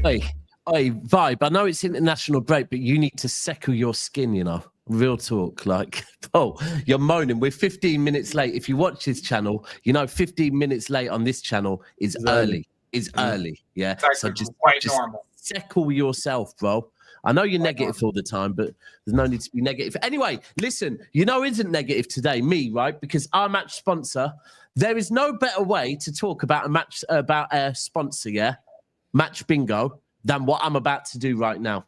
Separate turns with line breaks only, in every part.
Hey, Vibe, I know it's international break, but you need to settle your skin, you know. Real talk. Like, oh, you're moaning. We're 15 minutes late. If you watch this channel, you know 15 minutes late on this channel is early. Is early. Yeah.
So just quite normal.
Settle yourself, bro. I know you're negative all the time, but there's no need to be negative. Anyway, listen, you know isn't negative today, me, right? Because our match sponsor, there is no better way to talk about a sponsor, yeah? Match bingo, than what I'm about to do right now.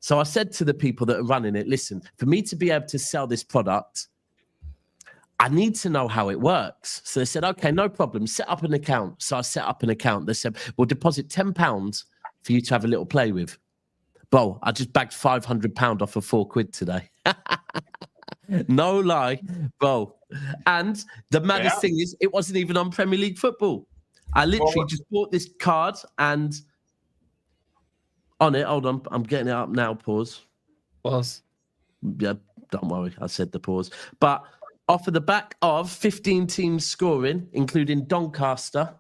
So I said to the people that are running it, listen, for me to be able to sell this product, I need to know how it works. So they said, okay, no problem. Set up an account. So I set up an account. They said, we'll deposit £10 for you to have a little play with. Bro, I just bagged £500 off of £4 today. No lie, bro. And the maddest thing is, it wasn't even on Premier League football. I literally just bought this card and on it, hold on, I'm getting it up now, pause.
Pause.
Yeah, don't worry, I said the pause. But off of the back of 15 teams scoring, including Doncaster,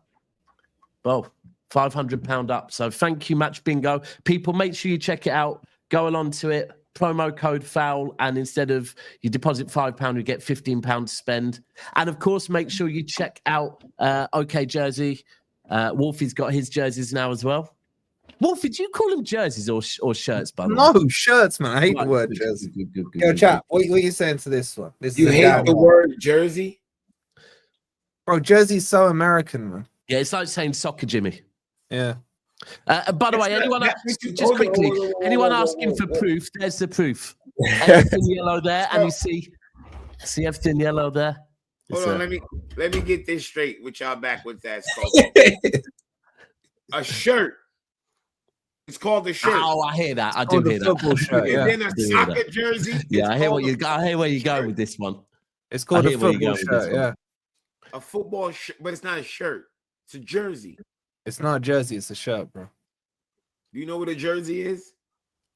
well, £500 up. So thank you, Match Bingo. People, make sure you check it out. Go along to it. Promo code FOUL, and instead of you deposit £5, you get £15 to spend. And of course, make sure you check out OK Jersey. Wolfie's got his jerseys now as well. Wolfie, do you call them jerseys or shirts, by the way?
No, shirts, man. I hate the word jersey.
Good,
Yo, chat, what are you saying to this one?
You hate the word jersey?
Bro, jersey's so American, man.
Yeah, it's like saying soccer, Jimmy.
Yeah.
By the way, anyone asking for proof, there's the proof. Everything yellow there, and you see everything yellow there.
Hold on, let me get this straight with y'all back with that. A shirt. It's called the shirt.
Oh, I hear that. I do hear that.
Football shirt, yeah.
And then a soccer jersey.
Yeah, I hear where you go with this one.
It's called a football shirt, yeah.
A football shirt, but it's not a shirt. It's a jersey.
It's not a jersey, it's a shirt, bro.
Do you know what a jersey is?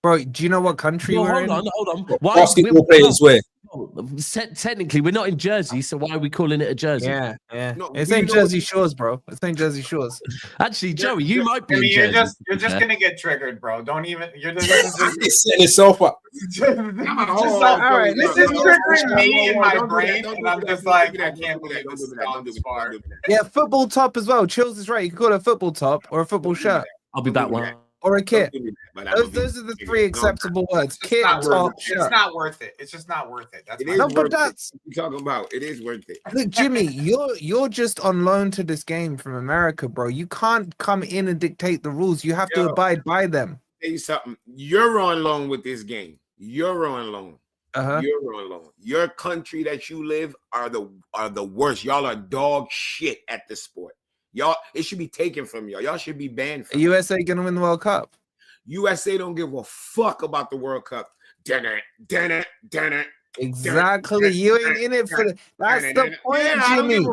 Bro, do you know what country we're in?
Hold on.
Basketball players wear.
Technically, we're not in Jersey, so why are we calling it a jersey?
Yeah.
No,
it ain't Jersey Shores, bro. It ain't Jersey Shores.
Actually, Joey, you might be.
I mean, you're just gonna get triggered, bro. Don't even. You're just.
It's setting itself up.
All right, this is triggering me in my brain, and I'm just like, I can't believe this is gone this far.
Yeah, football top as well. Chills is right. You can call it a football top or a football shirt.
I'll be back one.
Or a kit. Those are the three acceptable words. Kit, top, shirt.
It's not worth it. It's just not worth it. That's
what you're talking about. It is worth it.
Look, Jimmy, you're just on loan to this game from America, bro. You can't come in and dictate the rules. You have to abide by them.
Tell you something. You're on loan with this game. You're on loan. You're on loan. Your country that you live are the worst. Y'all are dog shit at the sport. Y'all, it should be taken from y'all. Y'all should be banned from
USA gonna win the World Cup.
USA don't give a fuck about the World Cup.
Exactly. You ain't in it for that's the point, Jimmy.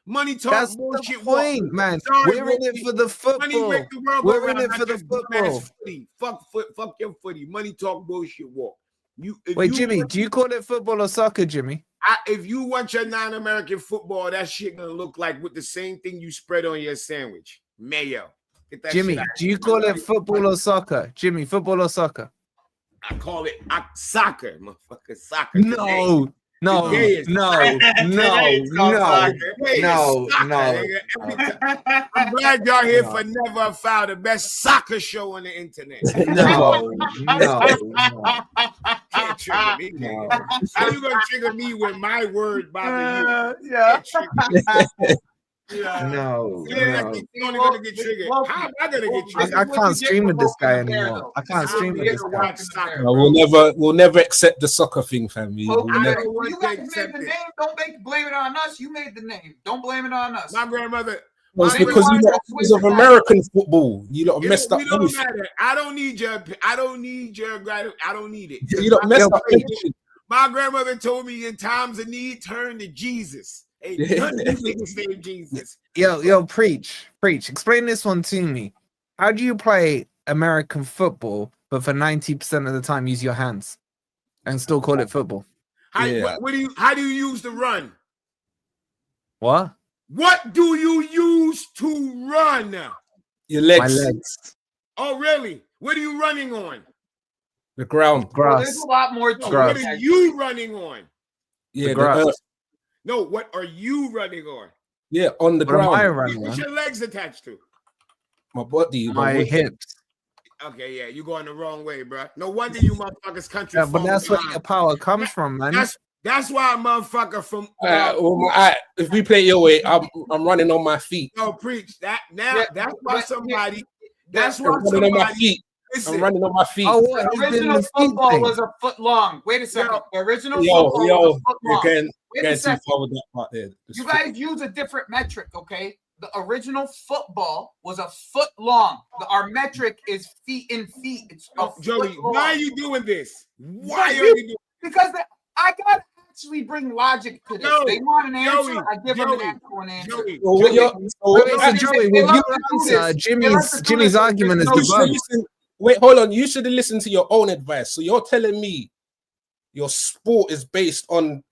Money talk
that's
bullshit.
The point, man. We're in it for the football. We're in it for the football.
Fuck your footy. Money talk bullshit walk.
Wait, Jimmy, do you call it football or soccer, Jimmy?
If you want your non-American football, that shit gonna look like with the same thing you spread on your sandwich, mayo.
Jimmy, do you call it football or soccer? Jimmy, football or soccer?
I call it soccer, motherfucker. Soccer.
No. I'm glad
y'all here for Never Foul, the best soccer show on the internet.
No.
Can't trigger me. No. How you gonna trigger me when my word bother you?
No.
You're only gonna get triggered. How am I gonna get triggered?
I can't stream with this guy anymore. I can't stream with this guy.
We'll never accept the soccer thing, fam.
You guys made the name. Don't blame it on us. You made the name. Don't blame it on us.
My grandmother.
Well, it's because of American football. You lot messed up.
Don't matter. I don't need your gratitude. I don't need it.
You lot messed up.
My grandmother told me in times of need, turn to Jesus. Jesus.
Yo, preach. Explain this one to me. How do you play American football, but for 90% of the time use your hands and still call it football?
How do you use the run?
What?
What do you use to run?
Your legs.
My legs.
Oh, really? What are you running on?
The ground.
Well, there's a lot more to
What are you running on?
Yeah, the earth.
No, what are you running on?
Yeah, on the ground.
Am I running
What's
on?
your legs attached to?
My body.
My hips.
Okay, yeah, you're going the wrong way, bro. No wonder you motherfuckers country.
Yeah, but that's where your power comes from, man.
That's why a motherfucker from.
If we play your way, I'm running on my feet.
No, preach that now. Yeah, that's why somebody.
That's why somebody. On my feet. I'm running on my feet.
Oh, the original football was a foot long. Wait a second. The original football was a foot long. Wait a second.
That part there.
You guys use a different metric, okay? The original football was a foot long. Our metric is feet in feet. It's
Joey, why are you doing this? Why are you doing this?
Because I gotta actually bring logic to this. They want an answer. I give them an answer.
Joey, will you answer Jimmy's argument is the
Wait, hold on. You should have listened to your own advice. So you're telling me your sport is based on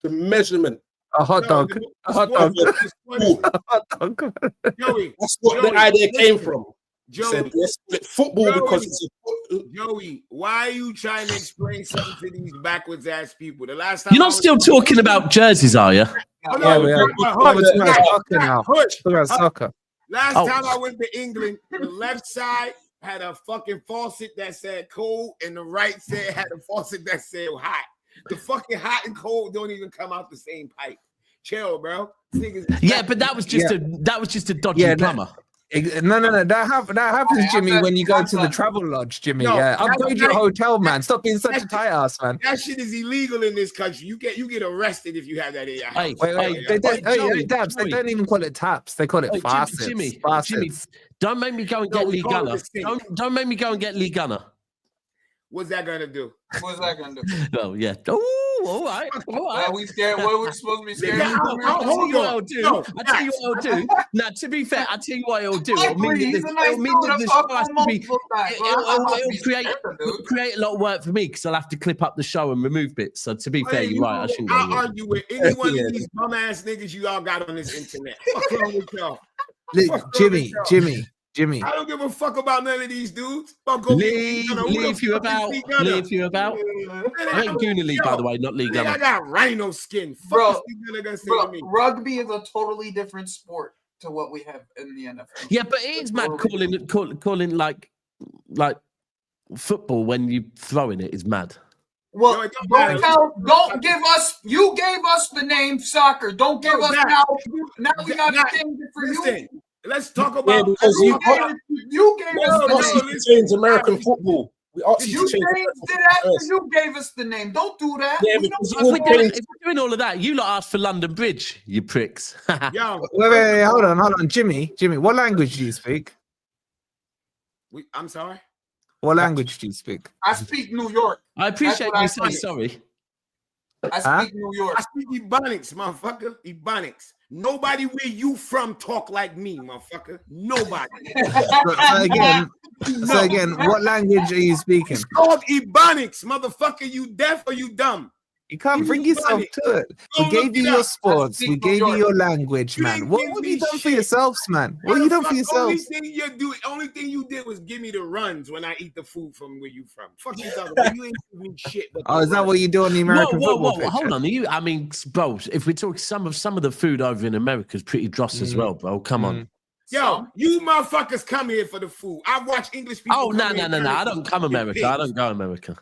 the measurement.
A hot dog. A hot dog.
Joey,
that's what the idea came from.
Joey,
said, let's split football because it's
Joey, why are you trying to explain something to these backwards ass people? The last time
you're not still talking about jerseys, are you?
Soccer.
Last time I went to England, the left side had a fucking faucet that said cold, and the right side had a faucet that said hot. The fucking hot and cold don't even come out the same pipe. Chill, bro.
Yeah, but that was just a dodgy plumber.
No. That happens, Jimmy, when you go to the travel lodge, Jimmy. Upgrade your hotel, man. Stop being such a tight ass, man.
That shit is illegal in this country. You get arrested if you have that in your house.
Dabs. They don't even call it taps. They call it faucets.
Jimmy, don't make me go and get Lee Gunner. Don't make me go and get Lee Gunner.
What's that gonna do?
What's that gonna do?
Oh yeah. Oh, all right.
Are we scared? What are we supposed to be scared?
I'll tell you what I'll do. Now, to be fair, I'll tell you what it'll do. It'll create a lot of work for me because I'll have to clip up the show and remove bits. So to be fair, you're right. I shouldn't.
I'll argue with any one of these bum ass niggas you all got on this internet. What's wrong with y'all?
Jimmy.
I don't give a fuck about none of these dudes.
Leave you about. I ain't Gooner League, by the way, not League Gunner.
I got rhino skin.
Bro, rugby is a totally different sport to what we have in the NFL.
Yeah, but it is mad calling like football when you throwing it is mad.
Well, don't give us. You gave us the name soccer. Don't give us now. Now we got to change it for you.
Let's talk about
because you gave
us
to change American football. We asked you to change
you gave us the name. Don't do that.
Yeah,
if we're doing all of that, you lot asked for London Bridge, you pricks.
Wait, hold on, Jimmy, what language do you speak?
I'm sorry.
What language do you speak?
I speak New York.
I appreciate you saying sorry.
I speak New York.
I speak Ebonics, motherfucker. Ebonics. Nobody where you from talk like me, motherfucker. Nobody.
So again, what language are you speaking?
It's called Ebonics, motherfucker. You deaf or you dumb?
You can't bring yourself to it. We gave you your sports. We gave you your language, man. What have you done for yourselves, man? What have you done for yourselves?
Only thing you did was give me the runs when I eat the food from where you from. Fuck you talking about? You ain't giving me shit.
Oh, is that what you do on the American football pitch?
Hold on. I mean, bro, if we talk some of the food over in America is pretty dross as well, bro. Come on.
Yo, you motherfuckers come here for the food. I watch English people.
Oh, no. I don't come America. I don't go America.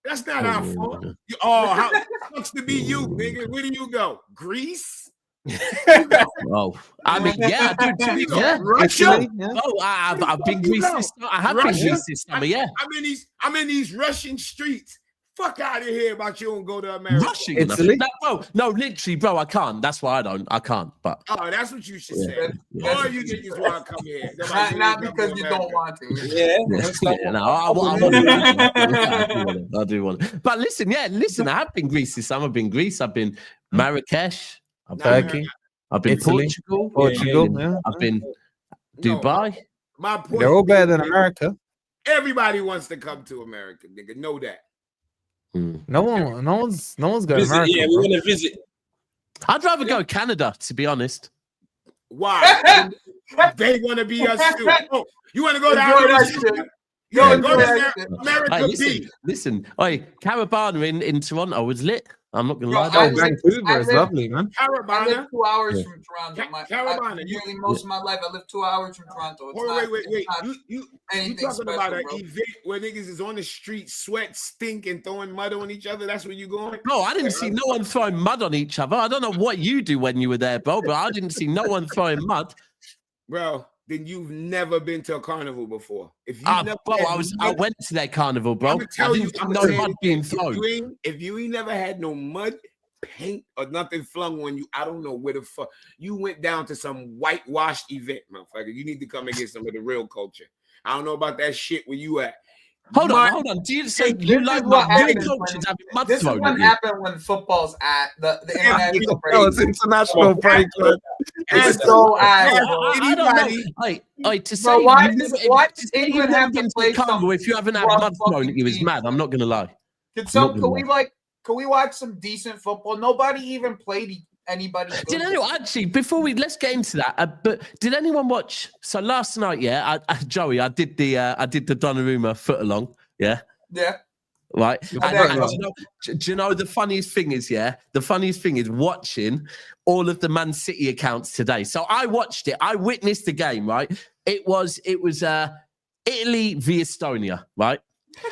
That's not our fault. How sucks to be you, nigga. Where do you go? Greece?
I mean, yeah, dude. Yeah,
Russia.
Oh, I've been Greece this summer. I have been Greece this summer. Yeah,
I'm in these Russian streets. Fuck out of here about you don't go to America.
Rushing, Italy? No, literally, bro, I can't. That's why I can't. But
that's what you should say. Or you just want to come here.
Not because you don't want to.
I do want to. But listen, I have been Greece this summer. I've been Greece. I've been Marrakesh.
Turkey.
I've been
Italy.
Portugal. I've been Dubai.
My point.
They're all better than America.
Everybody wants to come to America, nigga. Know that.
No one's going to America.
Yeah, we want to visit.
I'd rather go Canada, to be honest.
Why? They want to be us too. Oh, you want to go to America?
Listen. Oi, Carabana in Toronto was lit. I'm not gonna lie.
Vancouver is lovely, man.
I live 2 hours from Toronto. Nearly most of my life, I live 2 hours from Toronto.
Wait. You talking about an event where niggas is on the street, sweat, stink, and throwing mud on each other? That's where you going?
No, I didn't see no one throwing mud on each other. I don't know what you do when you were there, bro, but I didn't see no one throwing mud.
Bro, then you've never been to a carnival before. If you
I went to that carnival, bro.
I'm tell you,
no mud being thrown.
If you ain't never had no mud, paint, or nothing flung on you, I don't know where the fuck you went down to some whitewashed event, motherfucker. You need to come and get some of the real culture. I don't know about that shit where you at.
Hold on. Do you say you like mud?
This is what happened when football's at the international break.
It's international break.
It's so
I don't know. To say
why does England have to play
carnival if you haven't had mud thrown at you is mad. I'm not gonna lie.
Can we watch some decent football? Nobody even played anybody.
Did anyone actually? Let's get into that. But did anyone watch? So last night, Joey, I did the Donnarumma foot along. Yeah. Right. Do you know the funniest thing is? The funniest thing is watching all of the Man City accounts today. So I watched it. I witnessed the game. Right. It was Italy v Estonia. Right.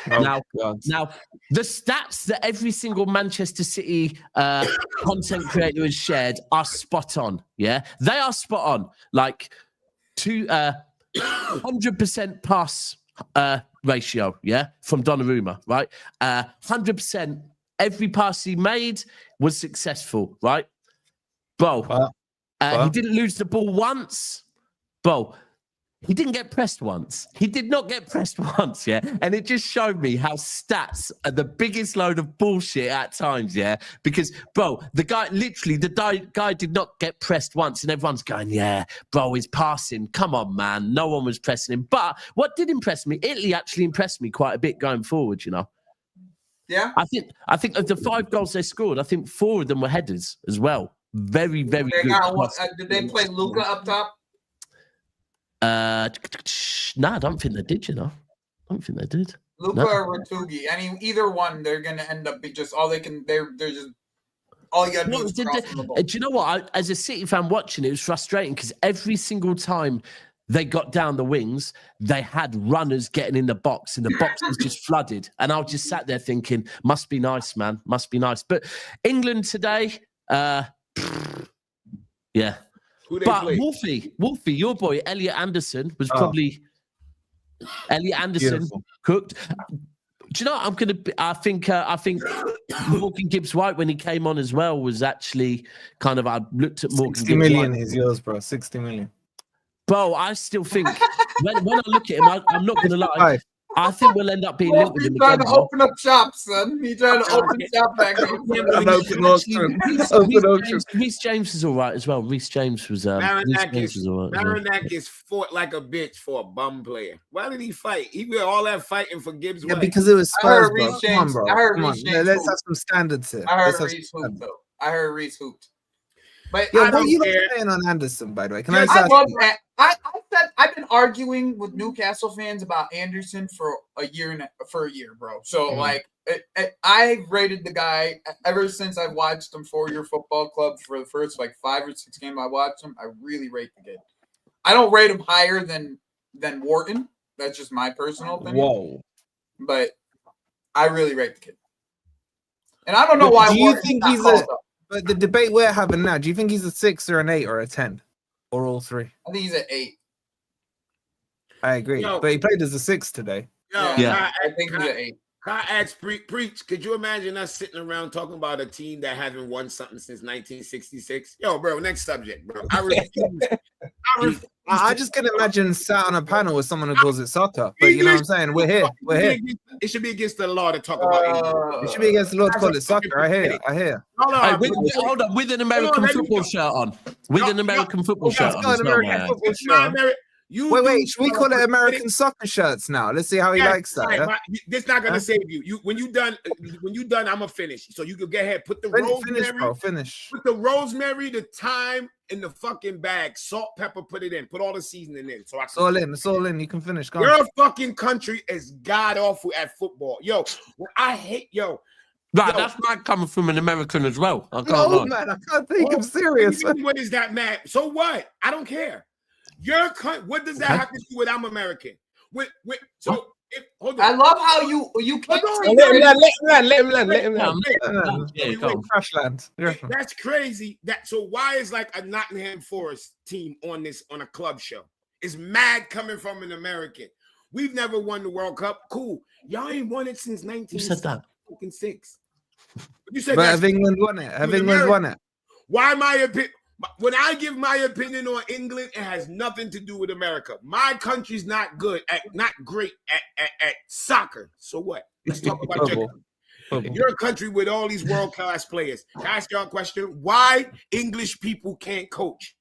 Now, the stats that every single Manchester City content creator has shared are spot on. Yeah, they are spot on. Like 100% pass ratio. Yeah, from Donnarumma. Right, 100%. Every pass he made was successful. Right, bro. He didn't lose the ball once, bro. He didn't get pressed once. He did not get pressed once, yeah? And it just showed me how stats are the biggest load of bullshit at times, yeah? Because, bro, the guy did not get pressed once, and everyone's going, yeah, bro, he's passing. Come on, man. No one was pressing him. But what did impress me, Italy actually impressed me quite a bit going forward, you know?
Yeah?
I think of the 5 goals they scored, I think 4 of them were headers as well. Very, very good.
Did they play Luka up top?
I don't think they did, you know. I don't think they did.
Luka or Ratugi. Either one, they're gonna end up be just all they can. They're just all you gotta do is cross the ball.
Do you know what? As a City fan watching it was frustrating because every single time they got down the wings, they had runners getting in the box, and the box was just flooded. And I just sat there thinking, must be nice, man. Must be nice. But England today, yeah. But Wolfie, your boy Elliot Anderson was probably cooked. Do you know what I think Morgan Gibbs-White when he came on as well was actually kind of. I looked at Morgan.
60 million is yours, bro. 60 million.
Bro, I still think when I look at him, I'm not gonna lie. I think we'll end up being linked with him.
He's trying to open up shop, son. He's trying to open shop back.
Reece James is all right as well. Reece James was all right.
Marinakis fought like a bitch for a bum player. Why did he fight? He did all that fighting for Gibbs.
Yeah, because it was Spurs, bro. Come on, bro. Come on. Let's have some standards here.
I heard Reece hooped, though. I heard Reece hooped. But
what are you saying on Anderson, by the way?
I love that. I've been arguing with Newcastle fans about Anderson for a year, bro. So I've rated the guy ever since I've watched him for your football club for the first 5 or 6 games I watched him. I really rate the kid. I don't rate him higher than Wharton. That's just my personal opinion.
Whoa!
But I really rate the kid, and I don't know why.
Do you think he's But the debate we're having now, do you think he's a 6 or an 8 or a 10? Or all 3?
I think he's an 8.
I agree. But he played as a 6 today.
I think he's an 8.
I asked Preach, could you imagine us sitting around talking about a team that hasn't won something since 1966? Yo, bro, next subject, bro.
I just can imagine sat on a panel with someone who calls it soccer. But you know what I'm saying? We're here.
It should be against the law to talk about it.
It should be against the law to call it soccer. I hear.
Hold on, with an American football shirt on. With an American football shirt on.
Wait. Should we call it American soccer shirts now? Let's see how he likes that.
Right,
Yeah?
This not gonna save you. When you done, I'm gonna finish. So you can go ahead, put the rosemary,
finish.
Put the rosemary, the thyme in the fucking bag, salt, pepper, put it in, put all the seasoning in. So
it's all in. It's all in. You can finish. Go
Your fucking country is god awful at football, yo. I hate
Right, that's not coming from an American as well. I can't lie.
Man, I can't think I'm serious.
What is that, man? So what? I don't care. Your country. What does that have to do with I'm American? Hold on.
I love how you can't.
Let him land.
Crash land.
That's crazy. So why is like a Nottingham Forest team on a club show? It's mad coming from an American. We've never won the World Cup. Cool. Y'all ain't won it since 1966. You said
but have England won it? Have England won it?
Why my opinion? When I give my opinion on England, it has nothing to do with America. My country's not great at soccer. So what? Let's talk about your country with all these world-class players. Can I ask y'all a question? Why English people can't coach?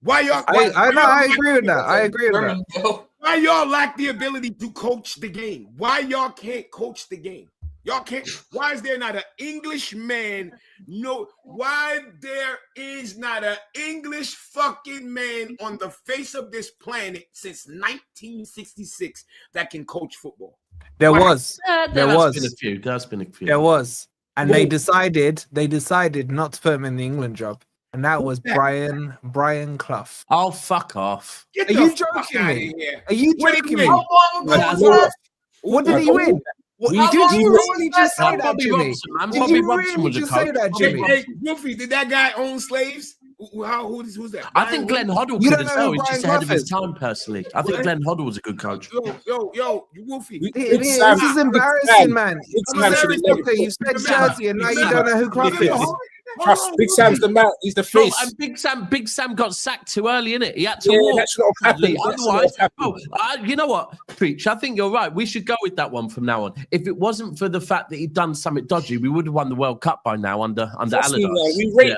Why y'all?
I agree with that.
Why y'all lack the ability to coach the game? Why y'all can't coach the game? Y'all can't. Why is there not an English man? No. Why there is not an English fucking man on the face of this planet since 1966 that can coach football?
There was.
There's been a few.
There was, and they decided not to put him in the England job, and that was Brian Clough.
Oh, fuck off!
Are you joking me? Are you joking me? What did he win? Did you really just say that, Jimmy? Did you really just say that, Jimmy?
Hey, Wolfie, did that guy own slaves? Who's that?
I think Glenn Hoddle could as well. He's just ahead of his time, personally. I think Glenn Hoddle was a good coach.
Yo, Wolfie.
This is embarrassing, man. You said Jersey, and now you don't know who Clough is.
Trust, Big Sam's the man. He's the face.
And Big Sam got sacked too early, innit? He had to walk.
That's not happening.
Otherwise, you know what, Preach? I think you're right. We should go with that one from now on. If it wasn't for the fact that he'd done something dodgy, we would have won the World Cup by now under Allardyce.
We rate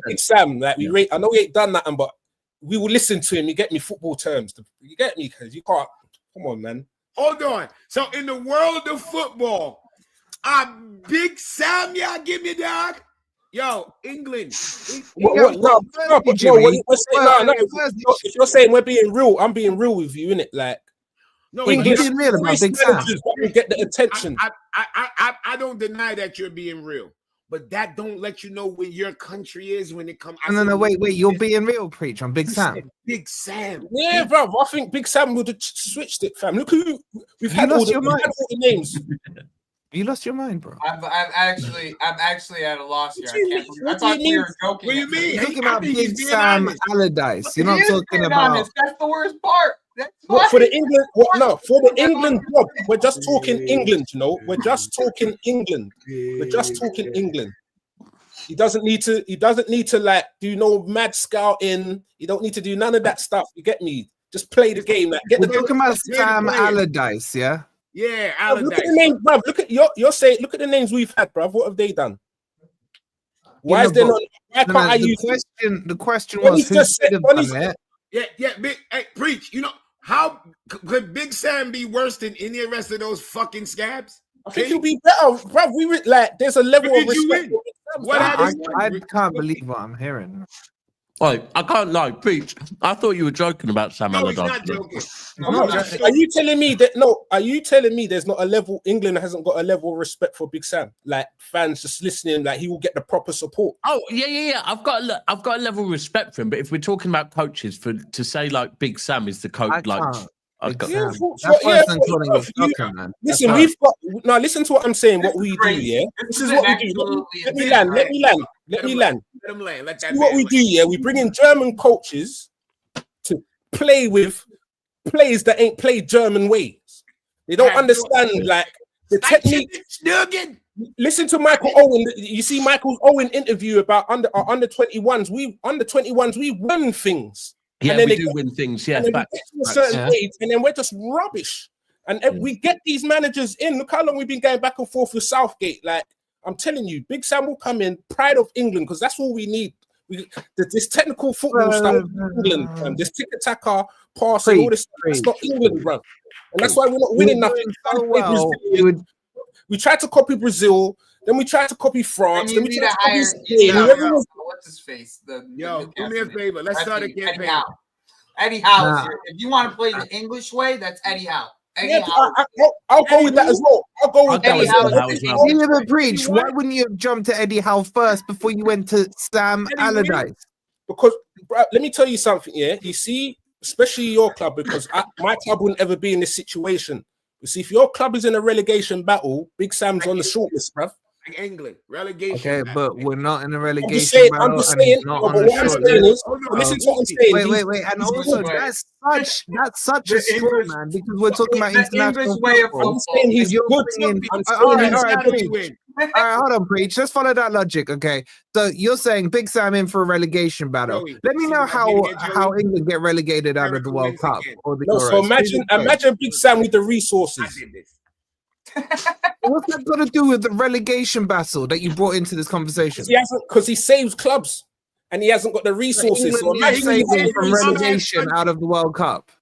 Big Sam. Like we rate. I know he ain't done nothing, but we will listen to him. You get me? Football terms. You get me? Because you can't. Come on, man.
Hold on. So in the world of football, Big Sam, y'all give me dog. Yo, England.
If you're saying we're being real, I'm being real with you, innit? Like,
no, English real about Big Sam.
Get the attention.
I don't deny that you're being real, but that don't let you know where your country is when it comes.
No, wait, you're being real, Preach, on Big Sam.
Big Sam.
Yeah, bro. I think Big Sam would have switched it, fam. Look who we've had all the names.
You lost your mind, bro.
I'm actually at a loss here. I thought you were joking.
What do you mean?
You're talking about Big Sam Allardyce. You're not talking about.
That's the worst part.
For the England, for the England job, we're just talking England. You know, we're just talking England. He doesn't need to like do no mad scouting. You don't need to do none of that stuff. You get me? Just play the game. Like,
we're talking about Sam Allardyce, yeah.
Yeah,
Allardyce. Look at the names, bruv. Look at you're saying. Look at the names we've had, bruv. What have they done? Why is there not? Why can't I use
the question was who should have done it?
Yeah. Hey, Preach. You know how could Big Sam be worse than any of the rest of those fucking scabs?
I think he'll be better, bruv. We like. There's a level of respect.
I can't believe what I'm hearing.
Oh, I can't lie, Preach. I thought you were joking about Sam Allardyce.
No, he's not joking.
Are you telling me that? No, are you telling me there's not a level? England hasn't got a level of respect for Big Sam. Like fans just listening, like he will get the proper support.
Oh yeah. I've got a level of respect for him. But if we're talking about coaches, to say like Big Sam is the coach,
Listen, we've got now. Listen to what I'm saying. What we do, yeah. This is what we do. Let me land. Let what we do, yeah. We bring in German coaches to play with players that ain't played German ways. They don't understand like the technique. Listen to Michael Owen. You see Michael Owen interview about under 21s. We won things.
Yeah, we do win things. Yeah,
and then we're just rubbish. And we get these managers in. Look how long we've been going back and forth with Southgate. Like I'm telling you, Big Sam will come in, pride of England, because that's all we need. This technical football stuff in England, this tiki-taka, passing, all this stuff, it's not England, bro. And that's why we're not winning nothing.
So well,
we tried to copy Brazil, then we tried to copy France, then we tried to copy Spain.
What's his face?
Do me a favor. Let's start a campaign.
Eddie Howe. If you want to play the English way, that's Eddie Howe.
I'll go with that as well. I'll go with
Eddie
that.
You never preach. Why wouldn't you have jumped to Eddie Howe first before you went to Sam Allardyce?
Because, bro, let me tell you something. Yeah, you see, especially your club, because my club wouldn't ever be in this situation. You see, if your club is in a relegation battle, Big Sam's on the shortlist, bruv.
England relegation.
Okay, but we're not in a relegation.
I'm just saying. What I'm saying is, listen to what I'm saying.
Wait, and also that's such a straw man because we're talking about international football.
I'm saying he's good.
All right, hold on, Preach. Let's follow that logic, okay? So you're saying Big Sam in for a relegation battle. Let me know how England get relegated out of the World Cup.
So imagine Big Sam with the resources.
What's that got to do with the relegation battle that you brought into this conversation?
He hasn't, because he saves clubs and he hasn't got the resources. So
saving from relegation out of the World Cup.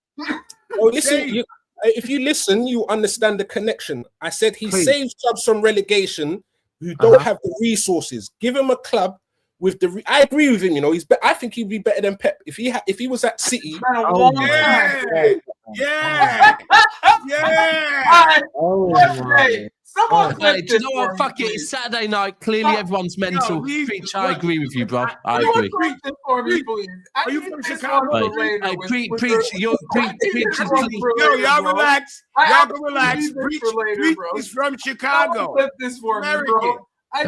Oh, listen, if you listen, you understand the connection. I said he saves clubs from relegation who don't have the resources. Give him a club with the. I agree with him. You know, I think he'd be better than Pep if he was at City.
Yeah.
Do you know what? Fuck it. It's Saturday night. Clearly, everyone's mental. Preach, I agree with you, bro. I agree.
Are you from Chicago?
Preach. You're preach.
Y'all relax. Y'all can relax. Preach is from Chicago.
Flip this for me, bro. I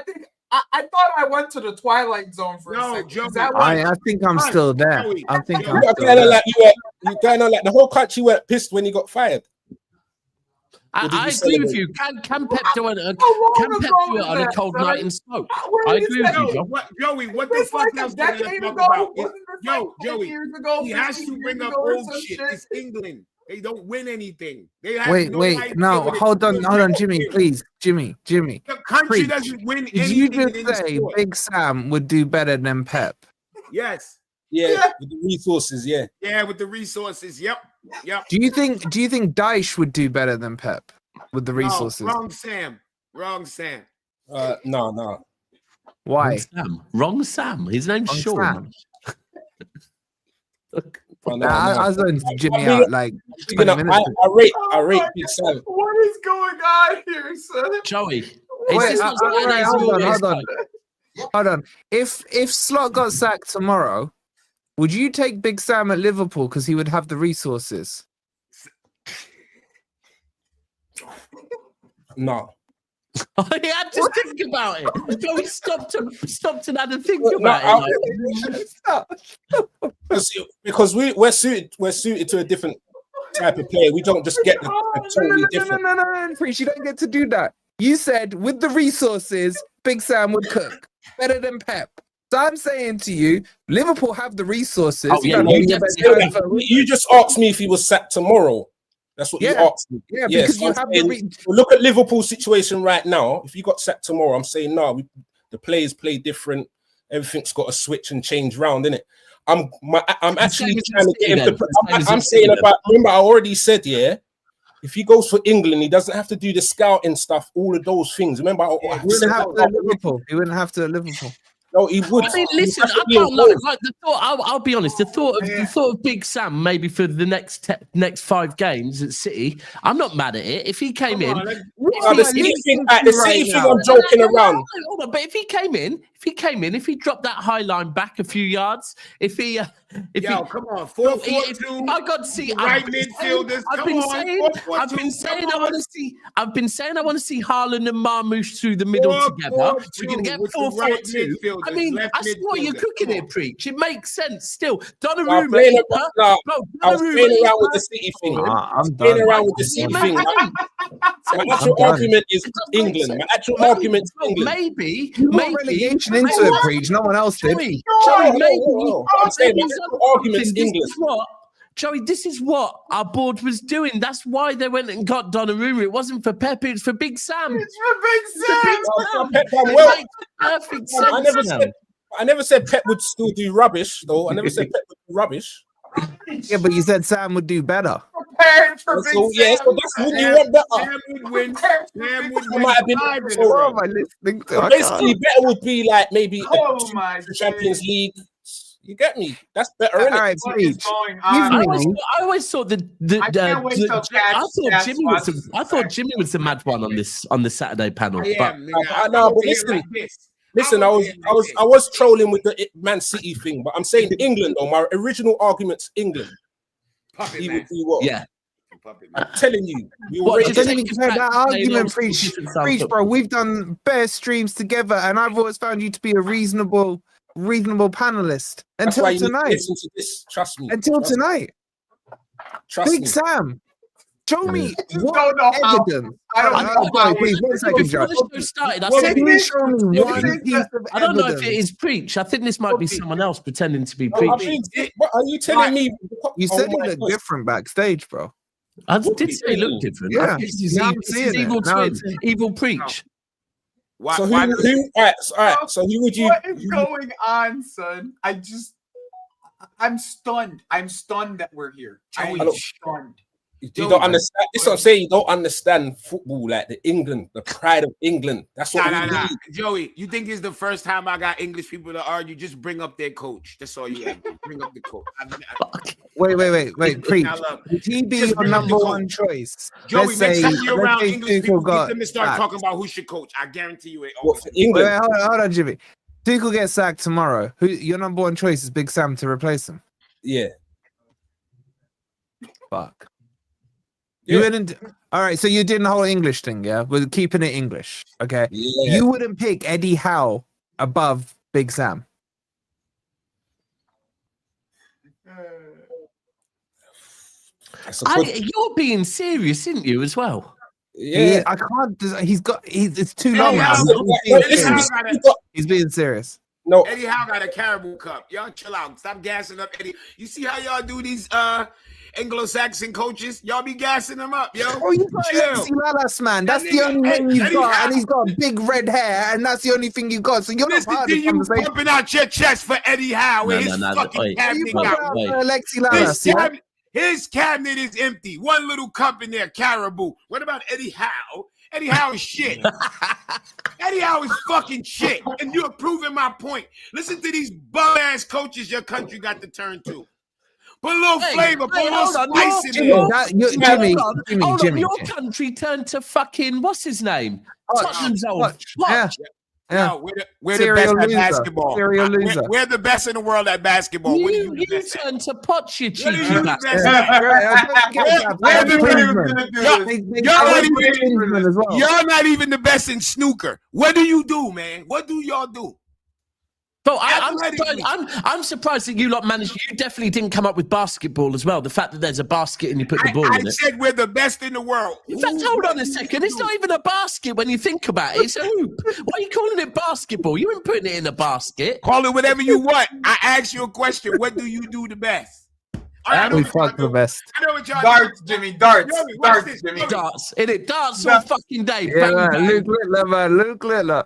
think. I thought I went to the Twilight Zone for a second.
I think I'm still there. I think I'm still
there. You kind of like the whole country went pissed when he got fired.
I agree with you. Can Pep do it on a cold night in Stoke? I agree with you,
Joey. What the fuck else did I talk about? Joey, he has to bring up old shit. It's England. They don't win anything. They have
hold on, Jimmy, please. Jimmy.
The country doesn't win anything.
Did you just say Big Sam would do better than Pep?
Yes.
Yeah, with the resources,
Yeah, with the resources. Yep.
Do you think Dyche would do better than Pep with the resources?
Wrong Sam.
No.
Why?
Wrong Sam. His name's Sean.
I was going to Jimmy out like 20 minutes.
I rate Big Sam.
What is going on here, son?
Joey.
Hold on. If Slot got sacked tomorrow, would you take Big Sam at Liverpool because he would have the resources?
No.
He had to think about it. Joey stopped and had to think about
it. Because we're suited to a different type of player. We don't just get totally different.
No, Preach, you don't get to do that. You said with the resources, Big Sam would cook better than Pep. So I'm saying to you, Liverpool have the resources.
You just asked me if he was sacked tomorrow. That's what you asked me.
Yeah, because you have
look at Liverpool's situation right now. If you got sacked tomorrow, I'm saying no. The players play different. Everything's got to switch and change round, innit? I'm actually trying to get him to. I'm saying about. Remember, I already said if he goes for England, he doesn't have to do the scouting stuff, all of those things. Remember,
he wouldn't have to at Liverpool.
No, he would.
I mean, listen, I can't lie. Like the thought, I'll be honest. The thought of Big Sam maybe for the next 5 games at City, I'm not mad at it. If he came in,
the City thing, I'm joking around.
Hold on, but if he came in, if he dropped that high line back a few yards,
come on, 4-4-2.
I got to see
right midfielders.
I've been saying I want to see Haaland and Marmoush through the middle together. We're gonna get 4-4-2. I mean, I see what you're cooking here, Preach. It makes sense still. Donnarumma.
I'm playing around with the City thing. I'm playing around with the City thing. My actual argument is England. My actual argument is England.
Maybe
relegation into it, Preach. No one else did.
Joey,
I'm saying my actual argument is England.
Joey, this is what our board was doing. That's why they went and got Donnarumma. It wasn't for Pep, it's for Big Sam.
It's for Big Sam.
It makes perfect sense.
I never said Pep would still do rubbish, though. I never said Pep would do rubbish.
Yeah, but you said Sam would do better.
Prepared for Big
So that's when you want better.
Sam would win. Sam would win.
Might have been
What am I listening to?
so basically, better would be like maybe
Oh my
Champions League. You get me? That's better,
All
innit?
right,
What is
preach.
going
I
on?
always thought that I thought Jimmy was the mad one on the Saturday panel.
Listen, I was trolling with the Man City thing, but I'm saying England though. My original argument's England. He would do what?
Yeah.
I'm telling you.
I don't even care that argument, preach, bro. We've done bare streams together, and I've always found you to be a reasonable panelist until tonight.
Listen to this. Trust me.
Until tonight.
Trust
Big
me.
Sam, show me
Don't
what
know how.
evidence.
I don't know.
Please, 1 second, Josh. Can you show me one piece of
I don't know if
evidence?
it is preach. I think this might be someone else pretending to be
I
preach.
mean, what are you telling me?
You said he
my
looked
God.
different backstage, bro.
I did say it looked different.
Yeah.
I think this is
Now I'm
evil,
seeing it.
evil
Now I'm
twin, evil preach.
Why,
So
why
who? All right. So who would you?
What is going on, son? I'm stunned. I'm stunned that we're here. I am stunned.
You don't understand. This is what I'm saying. You don't understand football, like the pride of England. That's what we need.
Joey, you think it's the first time I got English people to argue? Just bring up their coach. That's all you have to do. Bring up the coach.
Wait, preach. Would he be your number one choice?
Joey, next time you're around English people, get them to start
sacked.
talking about who should coach. I guarantee you it.
What, for England?
Wait, hold on, Jimmy. Tuchel gets sacked tomorrow. Who your number one choice is? Big Sam to replace him.
Yeah.
Fuck.
Yeah.
You wouldn't. All right, so you did the whole English thing, yeah? We're keeping it English, okay?
Yeah.
You wouldn't pick Eddie Howe above Big Sam.
You're being serious, isn't you, as well?
Yeah.
I can't. It's too long. He's being serious.
No.
Eddie Howe got a Caribou Cup. Y'all chill out. Stop gassing up Eddie. You see how y'all do these Anglo-Saxon coaches? Y'all be gassing them up, yo.
Oh, you got Alexi Lalas, man. That's the only thing you've got, and he's got big red hair, and that's the only thing you got. So you're not part of the conversation.
Pumping out your chest for Eddie Howe with his fucking cabinet.
Alexi Lalas.
His cabinet is empty. One little cup in there, Caribou. What about Eddie Howe? Eddie Howe is shit. Eddie Howe is fucking shit. And you're proving my point. Listen to these bum-ass coaches your country got to turn to. Put a little flavor, put a little spice in there.
Jimmy.
Your country turned to fucking, what's his name? Tottenham's old.
Yeah.
No, we're the best at basketball. We're the best in the world at basketball.
You turn to Poch, you cheeky
Y'all not even the best in snooker. What do you do, man? What do y'all do?
So I'm surprised that you lot managed. You definitely didn't come up with basketball as well. The fact that there's a basket and you put the ball in it.
I said we're the best in the world.
In fact, hold on a second. It's not even a basket when you think about it. It's a hoop. Why are you calling it basketball? You ain't putting it in a basket.
Call it whatever you want. I asked you a question. What do you do the best?
We fuck the best.
I know what y'all
Darts,
do.
Jimmy. Darts.
Darts,
Jimmy.
Darts. In it. Darts all fucking day.
Yeah,
Bang, bang.
Luke Littler.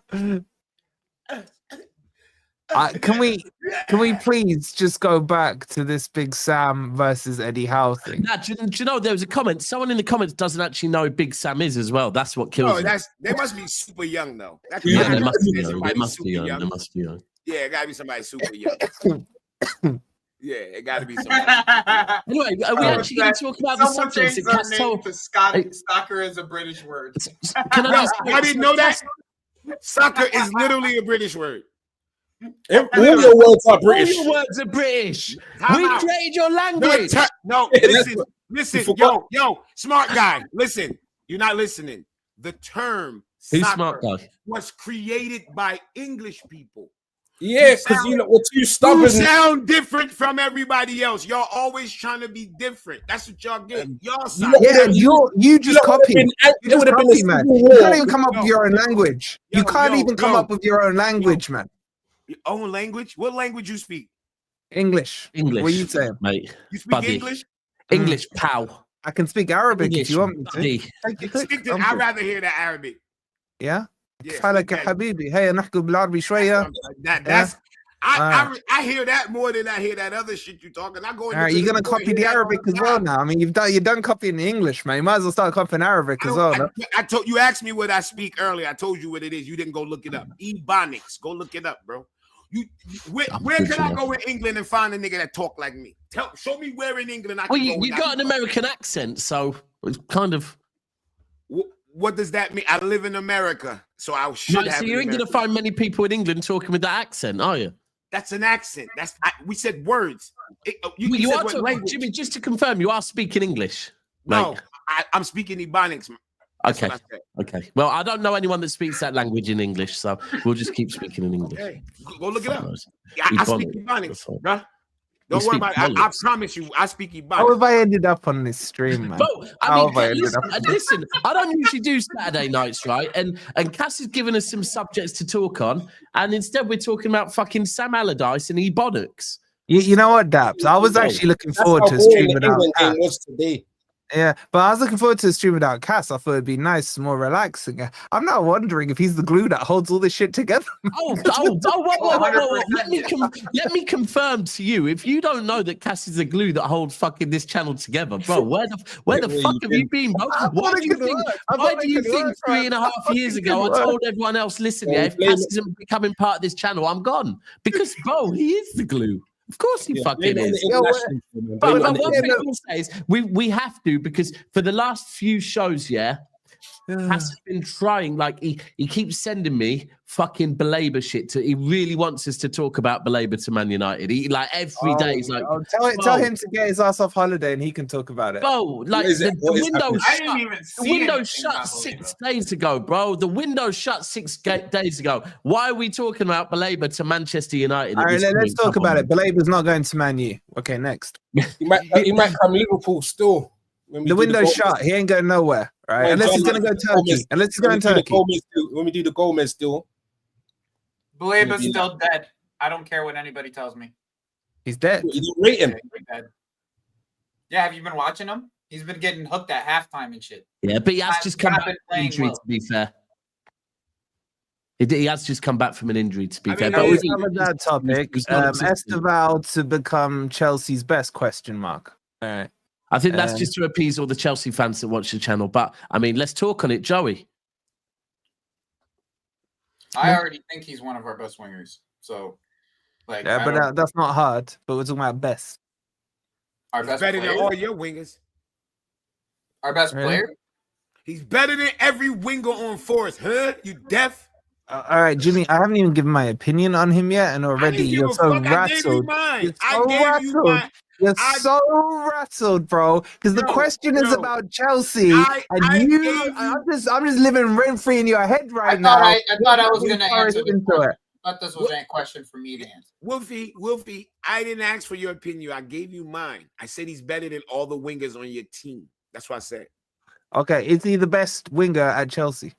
Can we please just go back to this Big Sam versus Eddie Howe thing?
Nah, do you know there was a comment? Someone in the comments doesn't actually know who Big Sam is as well. That's what kills me.
They must be super young though.
Yeah, they must be young. They must be young. They must be young.
Yeah, it gotta be somebody super young. Yeah, it gotta be somebody.
Anyway, are we actually going to talk about the subjects that
Soccer is a British word.
Can I ask?
I didn't know that. Soccer is literally a British word.
All your words are British.
All your words are British. We created your language.
No, listen, yo, smart guy. Listen, you're not listening. The term
smart guy
was created by English people.
Yeah, because you know we're too stubborn.
You sound different from everybody else. Y'all always trying to be different. That's what y'all get. Y'all sound
you just copied. You just copied, man. You can't even come up with your own language. You can't even come up with your own language, man.
Your own language? What language you speak?
English. What are you saying,
mate?
You speak English?
English, pal.
I can speak Arabic if you want me
to. I'd rather hear the Arabic.
Yeah. حالك يا حبيبي هيا نحكي بالعربي شوية.
That's I hear that more than I hear that other shit you talking. I go.
All right, you're gonna copy the Arabic as well now. I mean, you've done copying the English, man. You might as well start copying Arabic as well. No?
I told you asked me what I speak earlier. I told you what it is. You didn't go look it up. Ebonics. Go look it up, bro. Where can I go in England and find a nigga that talk like me? Show me where in England I can go.
You got an American accent, so it's kind of.
What does that mean? I live in America, so I should have.
So you ain't gonna find many people in England talking with that accent, are you?
That's an accent. We said words.
You are talking, Jimmy. Just to confirm, you are speaking English.
No, I'm speaking Ebonics.
Okay. Okay. Well, I don't know anyone that speaks that language in English, so we'll just keep speaking in English.
Okay. Go look it up. I speak Ebonics, bro. Don't worry about it. I promise you, I speak Ebonics.
How have I ended up on this stream, man?
Listen, I don't usually do Saturday nights, right? And Cass has given us some subjects to talk on, and instead we're talking about fucking Sam Allardyce and Ebonics.
You know what, Daps? I was actually looking forward to streaming without Cass. Yeah, but I was looking forward to a stream without Cass. I thought it'd be nice, more relaxing. I'm not wondering if he's the glue that holds all this shit together.
Whoa. Let me confirm to you. If you don't know that Cass is the glue that holds fucking this channel together, bro, where the fuck have you been, bro? Why do you think 3.5 years ago I told everyone else, listen, if Cass isn't becoming part of this channel, I'm gone? Because, bro, he is the glue. Of course he fucking is. But one thing I will say is we have to, because for the last few shows, Cass has been trying, like he keeps sending me fucking Baleba shit. He really wants us to talk about Baleba to Man United. He like every day he's like,
tell him to get his ass off holiday and he can talk about it.
Bro, like the window shut 6 days ago, bro. The window shut 6 days ago. Why are we talking about Baleba to Manchester United?
All right, let's talk about it. Baleba's not going to Man U. Okay, next.
He might come Liverpool still.
The window's shut. He ain't going nowhere, right? Unless he's going to go Turkey. Unless he's going Turkey.
When we do the Gomez still.
Baleba's still dead. I don't care what anybody tells me.
He's dead.
You don't rate him.
Yeah, have you been watching him? He's been getting hooked at halftime and shit.
Yeah, but he has just come back from an injury, to be fair. He has just come back from an injury, to be fair.
But we covered that topic. Estevao to become Chelsea's best, question mark. All right.
I think that's just to appease all the Chelsea fans that watch the channel. But, I mean, let's talk on it, Joey.
I already think he's one of our best wingers. So, like,
yeah, but that's not hard. But we're talking about best.
Our best
better
player?
than all your wingers.
Our best player?
He's better than every winger on Forest. Huh? You deaf?
All right, Jimmy, I haven't even given my opinion on him yet, and already you're so rattled. You're so rattled, bro. Because the question is about Chelsea, I'm just living rent free in your head right now.
I thought I was going to answer this question. I thought this was a question for me to answer.
Wolfie, I didn't ask for your opinion. I gave you mine. I said he's better than all the wingers on your team. That's what I said.
Okay, is he the best winger at Chelsea?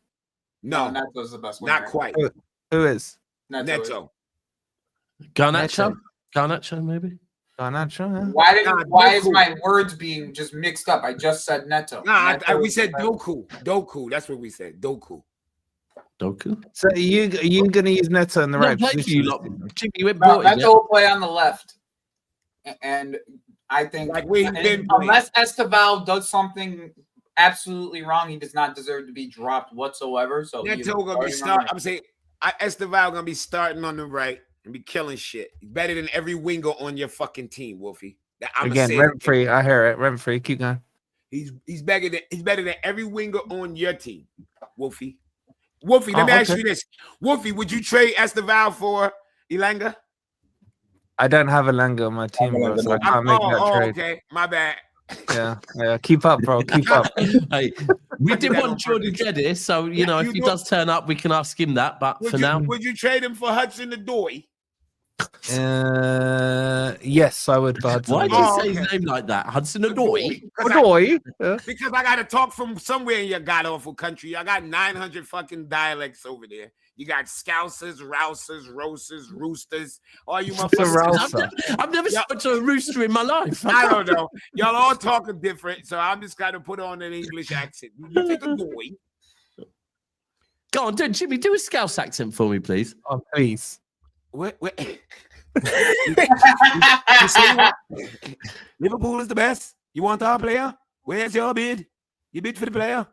No,
Neto's the best winger.
Not quite.
Who is?
Neto.
Garnacho, maybe?
Garnacho,
Why is my words being just mixed up? I just said Neto.
We said Doku. That's what we said. Doku.
So you gonna use Neto in the right position?
Neto will play on the left, and I think unless Estevao does something absolutely wrong, he does not deserve to be dropped whatsoever. So
Neto gonna be starting. I'm saying Estevao gonna be starting on the right and be killing shit. He's better than every winger on your fucking team, Wolfie.
Again, rent free. I hear it. Rent free. Keep going.
He's better than every winger on your team, Wolfie. Wolfie, let me ask you this. Wolfie, would you trade Estevao for Elanga?
I don't have Elanga on my team, bro, so I can't make that trade.
Okay, my bad.
Yeah. Keep up, bro. Keep up.
Hey, we did want Jordan Geddes, so if he does turn up, we can ask him that. But now,
would you trade him for Hudson-Odoi?
Yes, I would. For Hudson.
Why did you say his name like that, Hudson-Odoi?
Because I got to talk from somewhere in your god awful country. I got 900 fucking dialects over there. You got Scousers, Rousers, Roasters, Roosters. All you motherfuckers.
I've never spoken to a rooster in my life.
I don't know. Y'all all talking different, so I'm just got to put on an English accent. You think a boy?
Go on, Jimmy, do a Scouse accent for me, please.
Oh, please.
What? You say what? Liverpool is the best. You want our player? Where's your bid? You bid for the player?